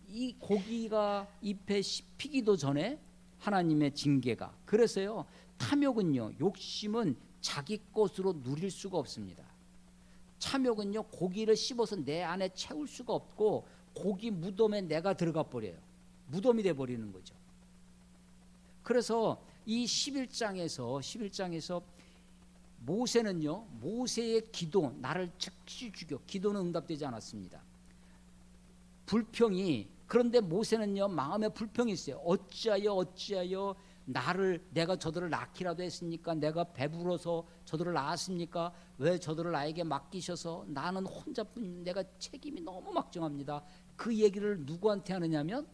이 고기가 잎에 씹히기도 전에 하나님의 징계가. 그래서요 탐욕은요 욕심은 자기 것으로 누릴 수가 없습니다. 탐욕은요 고기를 씹어서 내 안에 채울 수가 없고 고기 무덤에 내가 들어가 버려요. 무덤이 돼 버리는 거죠. 그래서 이 11장에서 모세는요 모세의 기도 나를 즉시 죽여. 기도는 응답되지 않았습니다. 불평이. 그런데 모세는요 마음에 불평이 있어요. 어찌하여 내가 저들을 낳기라도 했습니까? 내가 배불러서 저들을 낳았습니까? 왜 저들을 나에게 맡기셔서 나는 혼자뿐. 내가 책임이 너무 막중합니다. 그 얘기를 누구한테 하느냐면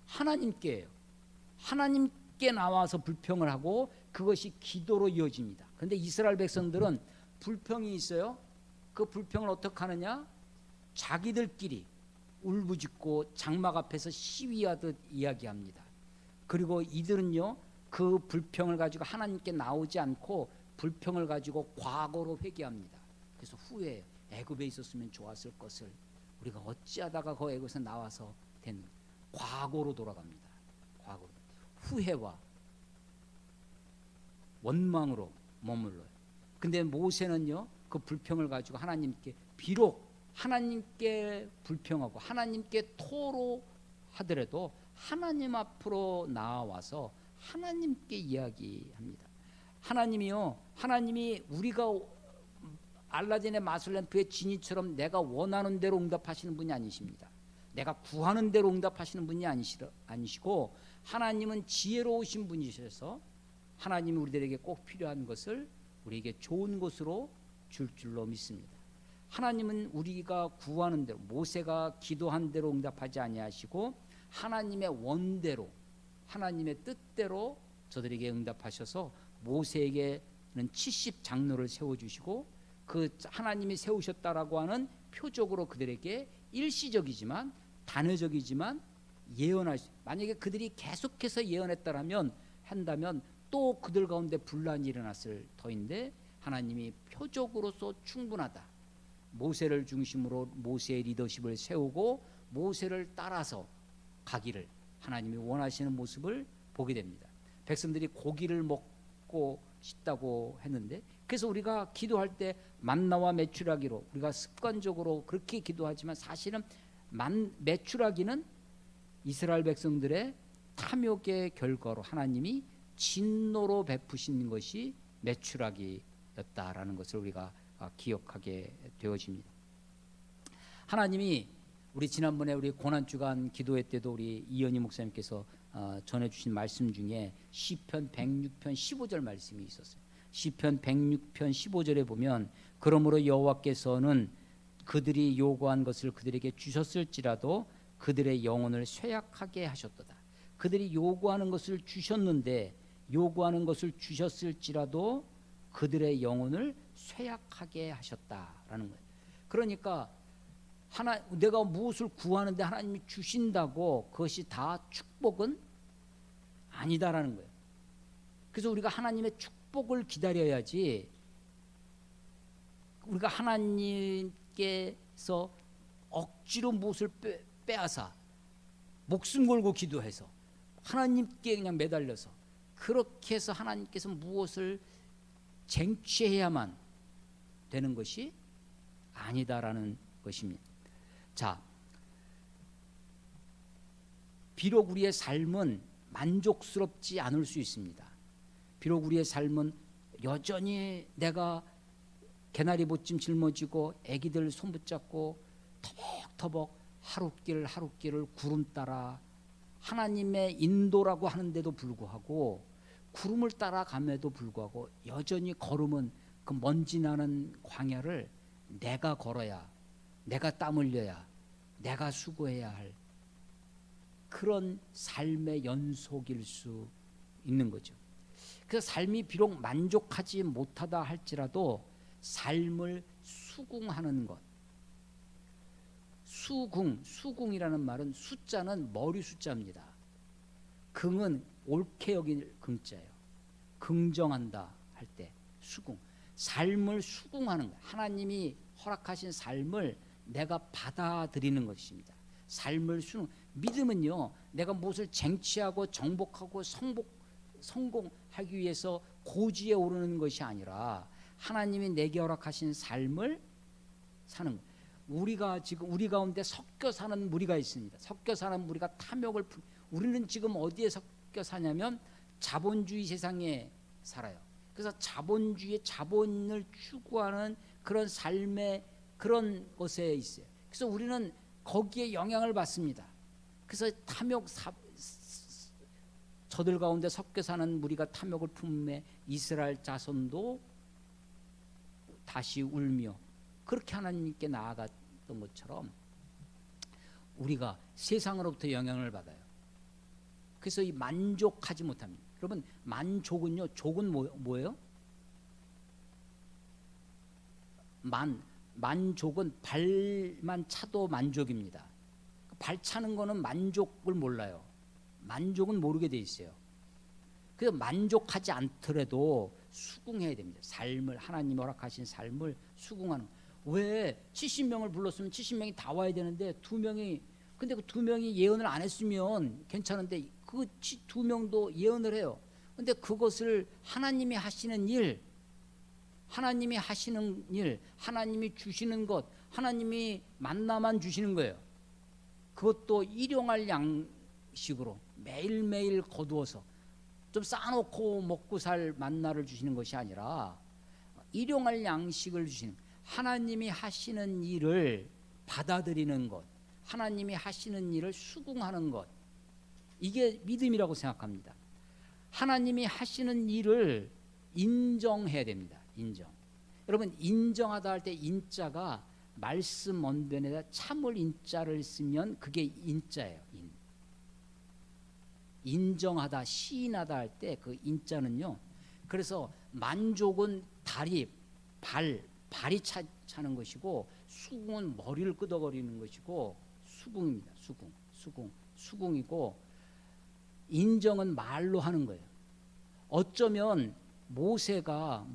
하나님께요. 하나님께 나와서 불평을 하고 그것이 기도로 이어집니다. 그런데 이스라엘 백성들은 불평이 있어요. 그 불평을 어떻게 하느냐? 자기들끼리 울부짖고 장막 앞에서 시위하듯 이야기합니다. 그리고 이들은요 그 불평을 가지고 하나님께 나오지 않고 불평을 가지고 과거로 회개합니다. 그래서 후회해요. 애굽에 있었으면 좋았을 것을 우리가 어찌하다가 그 애굽에서 나와서 된. 과거로 돌아갑니다. 과거로. 후회와 원망으로 머물러요. 근데 모세는요 그 불평을 가지고 하나님께 비록 하나님께 불평하고 하나님께 토로하더라도 하나님 앞으로 나와서 하나님께 이야기합니다. 하나님이 우리가 알라딘의 마술램프의 지니처럼 내가 원하는 대로 응답하시는 분이 아니십니다. 내가 구하는 대로 응답하시는 분이 아니시고 하나님은 지혜로우신 분이셔서 하나님이 우리들에게 꼭 필요한 것을 우리에게 좋은 것으로 줄 줄로 믿습니다. 하나님은 우리가 구하는 대로, 모세가 기도한 대로 응답하지 아니하시고 하나님의 원대로, 하나님의 뜻대로 저들에게 응답하셔서 모세에게는 70장로를 세워주시고 그 하나님이 세우셨다라고 하는 표적으로 그들에게 일시적이지만 단회적이지만 예언할 수, 만약에 그들이 계속해서 예언했다라면 한다면 또 그들 가운데 분란이 일어났을 터인데 하나님이 표적으로서 충분하다. 모세를 중심으로 모세의 리더십을 세우고 모세를 따라서 가기를 하나님이 원하시는 모습을 보게 됩니다. 백성들이 고기를 먹고 싶다고 했는데, 그래서 우리가 기도할 때 만나와 메추라기로 우리가 습관적으로 그렇게 기도하지만 사실은 메추라기는 이스라엘 백성들의 탐욕의 결과로 하나님이 진노로 베푸신 것이 메추라기였다라는 것을 우리가 기억하게 되어집니다. 하나님이 우리 지난번에 우리 고난주간 기도회 때도 우리 이현희 목사님께서 전해주신 말씀 중에 시편 106편 15절 말씀이 있었어요. 시편 106편 15절에 보면 그러므로 여호와께서는 그들이 요구한 것을 그들에게 주셨을지라도 그들의 영혼을 쇠약하게 하셨도다. 그들이 요구하는 것을 주셨는데 요구하는 것을 주셨을지라도 그들의 영혼을 쇠약하게 하셨다라는 거예요. 그러니까 내가 무엇을 구하는데 하나님이 주신다고 그것이 다 축복은 아니다라는 거예요. 그래서 우리가 하나님의 축복을 기다려야지, 우리가 하나님께서 억지로 무엇을 빼앗아 목숨 걸고 기도해서 하나님께 그냥 매달려서 그렇게 해서 하나님께서 무엇을 쟁취해야만 되는 것이 아니다라는 것입니다. 자, 비록 우리의 삶은 만족스럽지 않을 수 있습니다. 비록 우리의 삶은 여전히 내가 개나리 보찜 짊어지고 애기들 손 붙잡고 터벅터벅 하루길 구름 따라 하나님의 인도라고 하는데도 불구하고 구름을 따라감에도 불구하고 여전히 걸음은 그 먼지 나는 광야를 내가 걸어야, 내가 땀 흘려야, 내가 수고해야 할 그런 삶의 연속일 수 있는 거죠. 그래서 삶이 비록 만족하지 못하다 할지라도 삶을 수긍하는 것. 수긍이라는 말은 숫자는 머리 숫자입니다. 긍은 옳게 여길 긍자예요. 긍정한다 할 때 수긍. 삶을 수긍하는 것. 하나님이 허락하신 삶을 내가 받아들이는 것입니다. 삶을 믿음은요, 내가 무엇을 쟁취하고 정복하고 성공하기 위해서 고지에 오르는 것이 아니라 하나님이 내게 허락하신 삶을 사는 것. 우리가 지금 우리 가운데 섞여 사는 무리가 있습니다. 섞여 사는 무리가 우리는 지금 어디에 섞여 사냐면 자본주의 세상에 살아요. 그래서 자본을 추구하는 그런 삶의 그런 것에 있어요. 그래서 우리는 거기에 영향을 받습니다. 그래서 저들 가운데 섞여 사는 무리가 탐욕을 품에 이스라엘 자손도 다시 울며 그렇게 하나님께 나아갔던 것처럼 우리가 세상으로부터 영향을 받아요. 그래서 이 만족하지 못합니다. 여러분, 만족은요, 족은 뭐예요? 만족은 발만 차도 만족입니다. 발 차는 거는 만족을 몰라요. 만족은 모르게 돼 있어요. 그래서 만족하지 않더라도 수긍해야 됩니다. 삶을, 하나님 허락하신 삶을 수긍하는. 왜 70명을 불렀으면 70명이 다 와야 되는데 2명이, 근데 그 2명이 예언을 안 했으면 괜찮은데 그 2명도 예언을 해요. 근데 그것을 하나님이 하시는 일, 하나님이 주시는 것, 하나님이 만나만 주시는 거예요. 그것도 일용할 양식으로 매일매일 거두어서 좀 쌓아놓고 먹고 살 만나를 주시는 것이 아니라 일용할 양식을 주시는, 하나님이 하시는 일을 받아들이는 것, 하나님이 하시는 일을 수긍하는 것, 이게 믿음이라고 생각합니다. 하나님이 하시는 일을 인정해야 됩니다. 인정. 여러분, 인정하다 할 때 인자가 말씀 언변에다 참을 인자를 쓰면 그게 인자예요. 인정하다, 시인하다 할 때 그 인자는요. 그래서 만족은 다리, 발이 차는 것이고, 수긍은 머리를 끄덕거리는 것이고, 수긍입니다. 수긍이고, 인정은 말로 하는 거예요. 어쩌면 모세가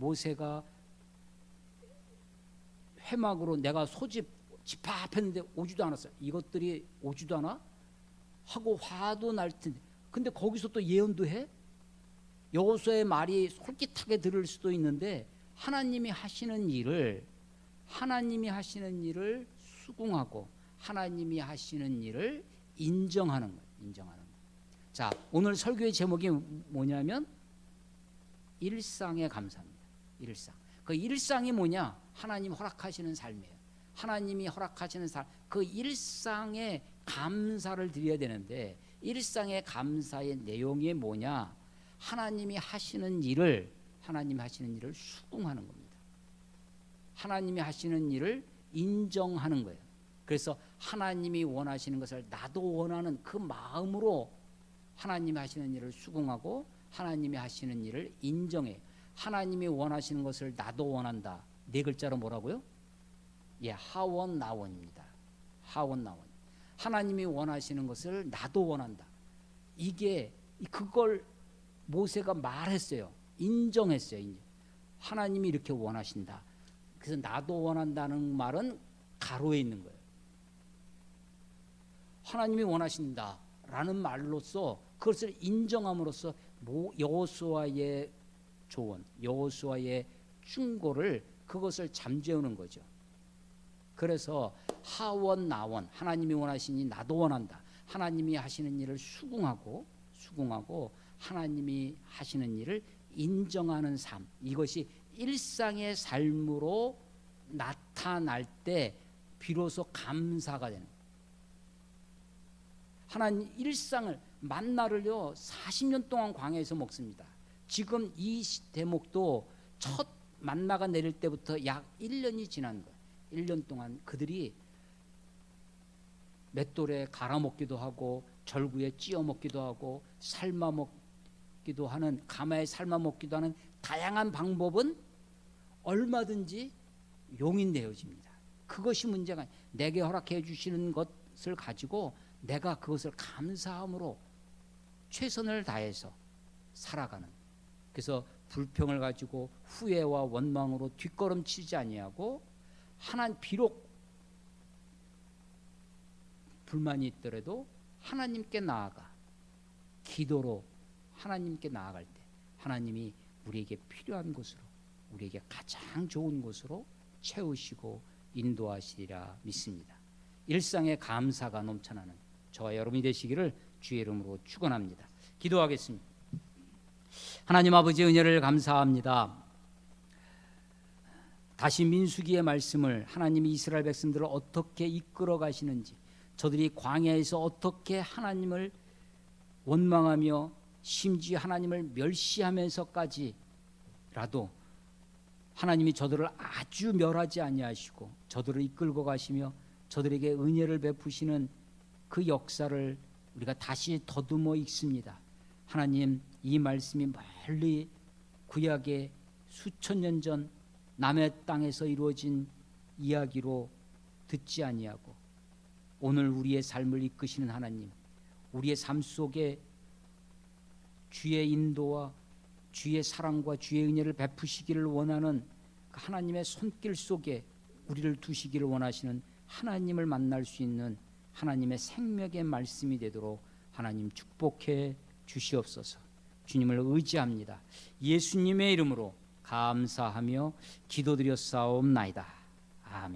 회막으로 내가 소집 집합했는데 오지도 않았어요. 이것들이 오지도 않아? 하고 화도 날 텐데. 근데 거기서 또 예언도 해? 여호수아의 말이 솔깃하게 들을 수도 있는데 하나님이 하시는 일을 수긍하고 하나님이 하시는 일을 인정하는 거예요. 인정하는 거예요. 자, 오늘 설교의 제목이 뭐냐면 일상에 감사합니다. 일상. 그 일상이 뭐냐? 하나님 허락하시는 삶이에요. 하나님이 허락하시는 삶, 그 일상에 감사를 드려야 되는데 일상의 감사의 내용이 뭐냐? 하나님이 하시는 일을 수긍하는 겁니다. 하나님이 하시는 일을 인정하는 거예요. 그래서 하나님이 원하시는 것을 나도 원하는 그 마음으로 하나님이 하시는 일을 수긍하고 하나님이 하시는 일을 인정해요. 하나님이 원하시는 것을 나도 원한다. 네 글자로 뭐라고요? 예, 하원나원입니다. 하원나원. 하나님이 원하시는 것을 나도 원한다. 이게 그걸 모세가 말했어요. 인정했어요. 하나님이 이렇게 원하신다. 그래서 나도 원한다는 말은 가로에 있는 거예요. 하나님이 원하신다라는 말로써 그것을 인정함으로써 여호수아의 조언, 여호수아의 충고를 그것을 잠재우는 거죠. 그래서 하원 나원, 하나님이 원하시니 나도 원한다. 하나님이 하시는 일을 수긍하고 하나님이 하시는 일을 인정하는 삶, 이것이 일상의 삶으로 나타날 때 비로소 감사가 되는 거예요. 하나님 일상을 만나를요 40년 동안 광야에서 먹습니다. 지금 이 대목도 첫 만나가 내릴 때부터 약 1년이 지난 거예요. 1년 동안 그들이 맷돌에 갈아 먹기도 하고 절구에 찧어 먹기도 하고 삶아 먹기도 하는, 가마에 삶아 먹기도 하는 다양한 방법은 얼마든지 용인되어집니다. 그것이 문제가 아니에요. 내게 허락해 주시는 것을 가지고 내가 그것을 감사함으로 최선을 다해서 살아가는. 그래서 불평을 가지고 후회와 원망으로 뒷걸음치지 아니하고 하나님, 비록 불만이 있더라도 하나님께 나아가 기도로 하나님께 나아갈 때 하나님이 우리에게 필요한 곳으로, 우리에게 가장 좋은 곳으로 채우시고 인도하시리라 믿습니다. 일상의 감사가 넘쳐나는 저와 여러분이 되시기를 주의 이름으로 축원합니다. 기도하겠습니다. 하나님 아버지, 은혜를 감사합니다. 다시 민수기의 말씀을, 하나님이 이스라엘 백성들을 어떻게 이끌어 가시는지, 저들이 광야에서 어떻게 하나님을 원망하며 심지어 하나님을 멸시하면서까지라도 하나님이 저들을 아주 멸하지 아니하시고 저들을 이끌고 가시며 저들에게 은혜를 베푸시는 그 역사를 우리가 다시 더듬어 읽습니다. 하나님, 이 말씀이 멀리 구약의 수천 년 전 남의 땅에서 이루어진 이야기로 듣지 아니하고 오늘 우리의 삶을 이끄시는 하나님, 우리의 삶 속에 주의 인도와 주의 사랑과 주의 은혜를 베푸시기를 원하는 그 하나님의 손길 속에 우리를 두시기를 원하시는 하나님을 만날 수 있는 하나님의 생명의 말씀이 되도록 하나님 축복해 주시옵소서. 주님을 의지합니다. 예수님의 이름으로 감사하며 기도드렸사옵나이다.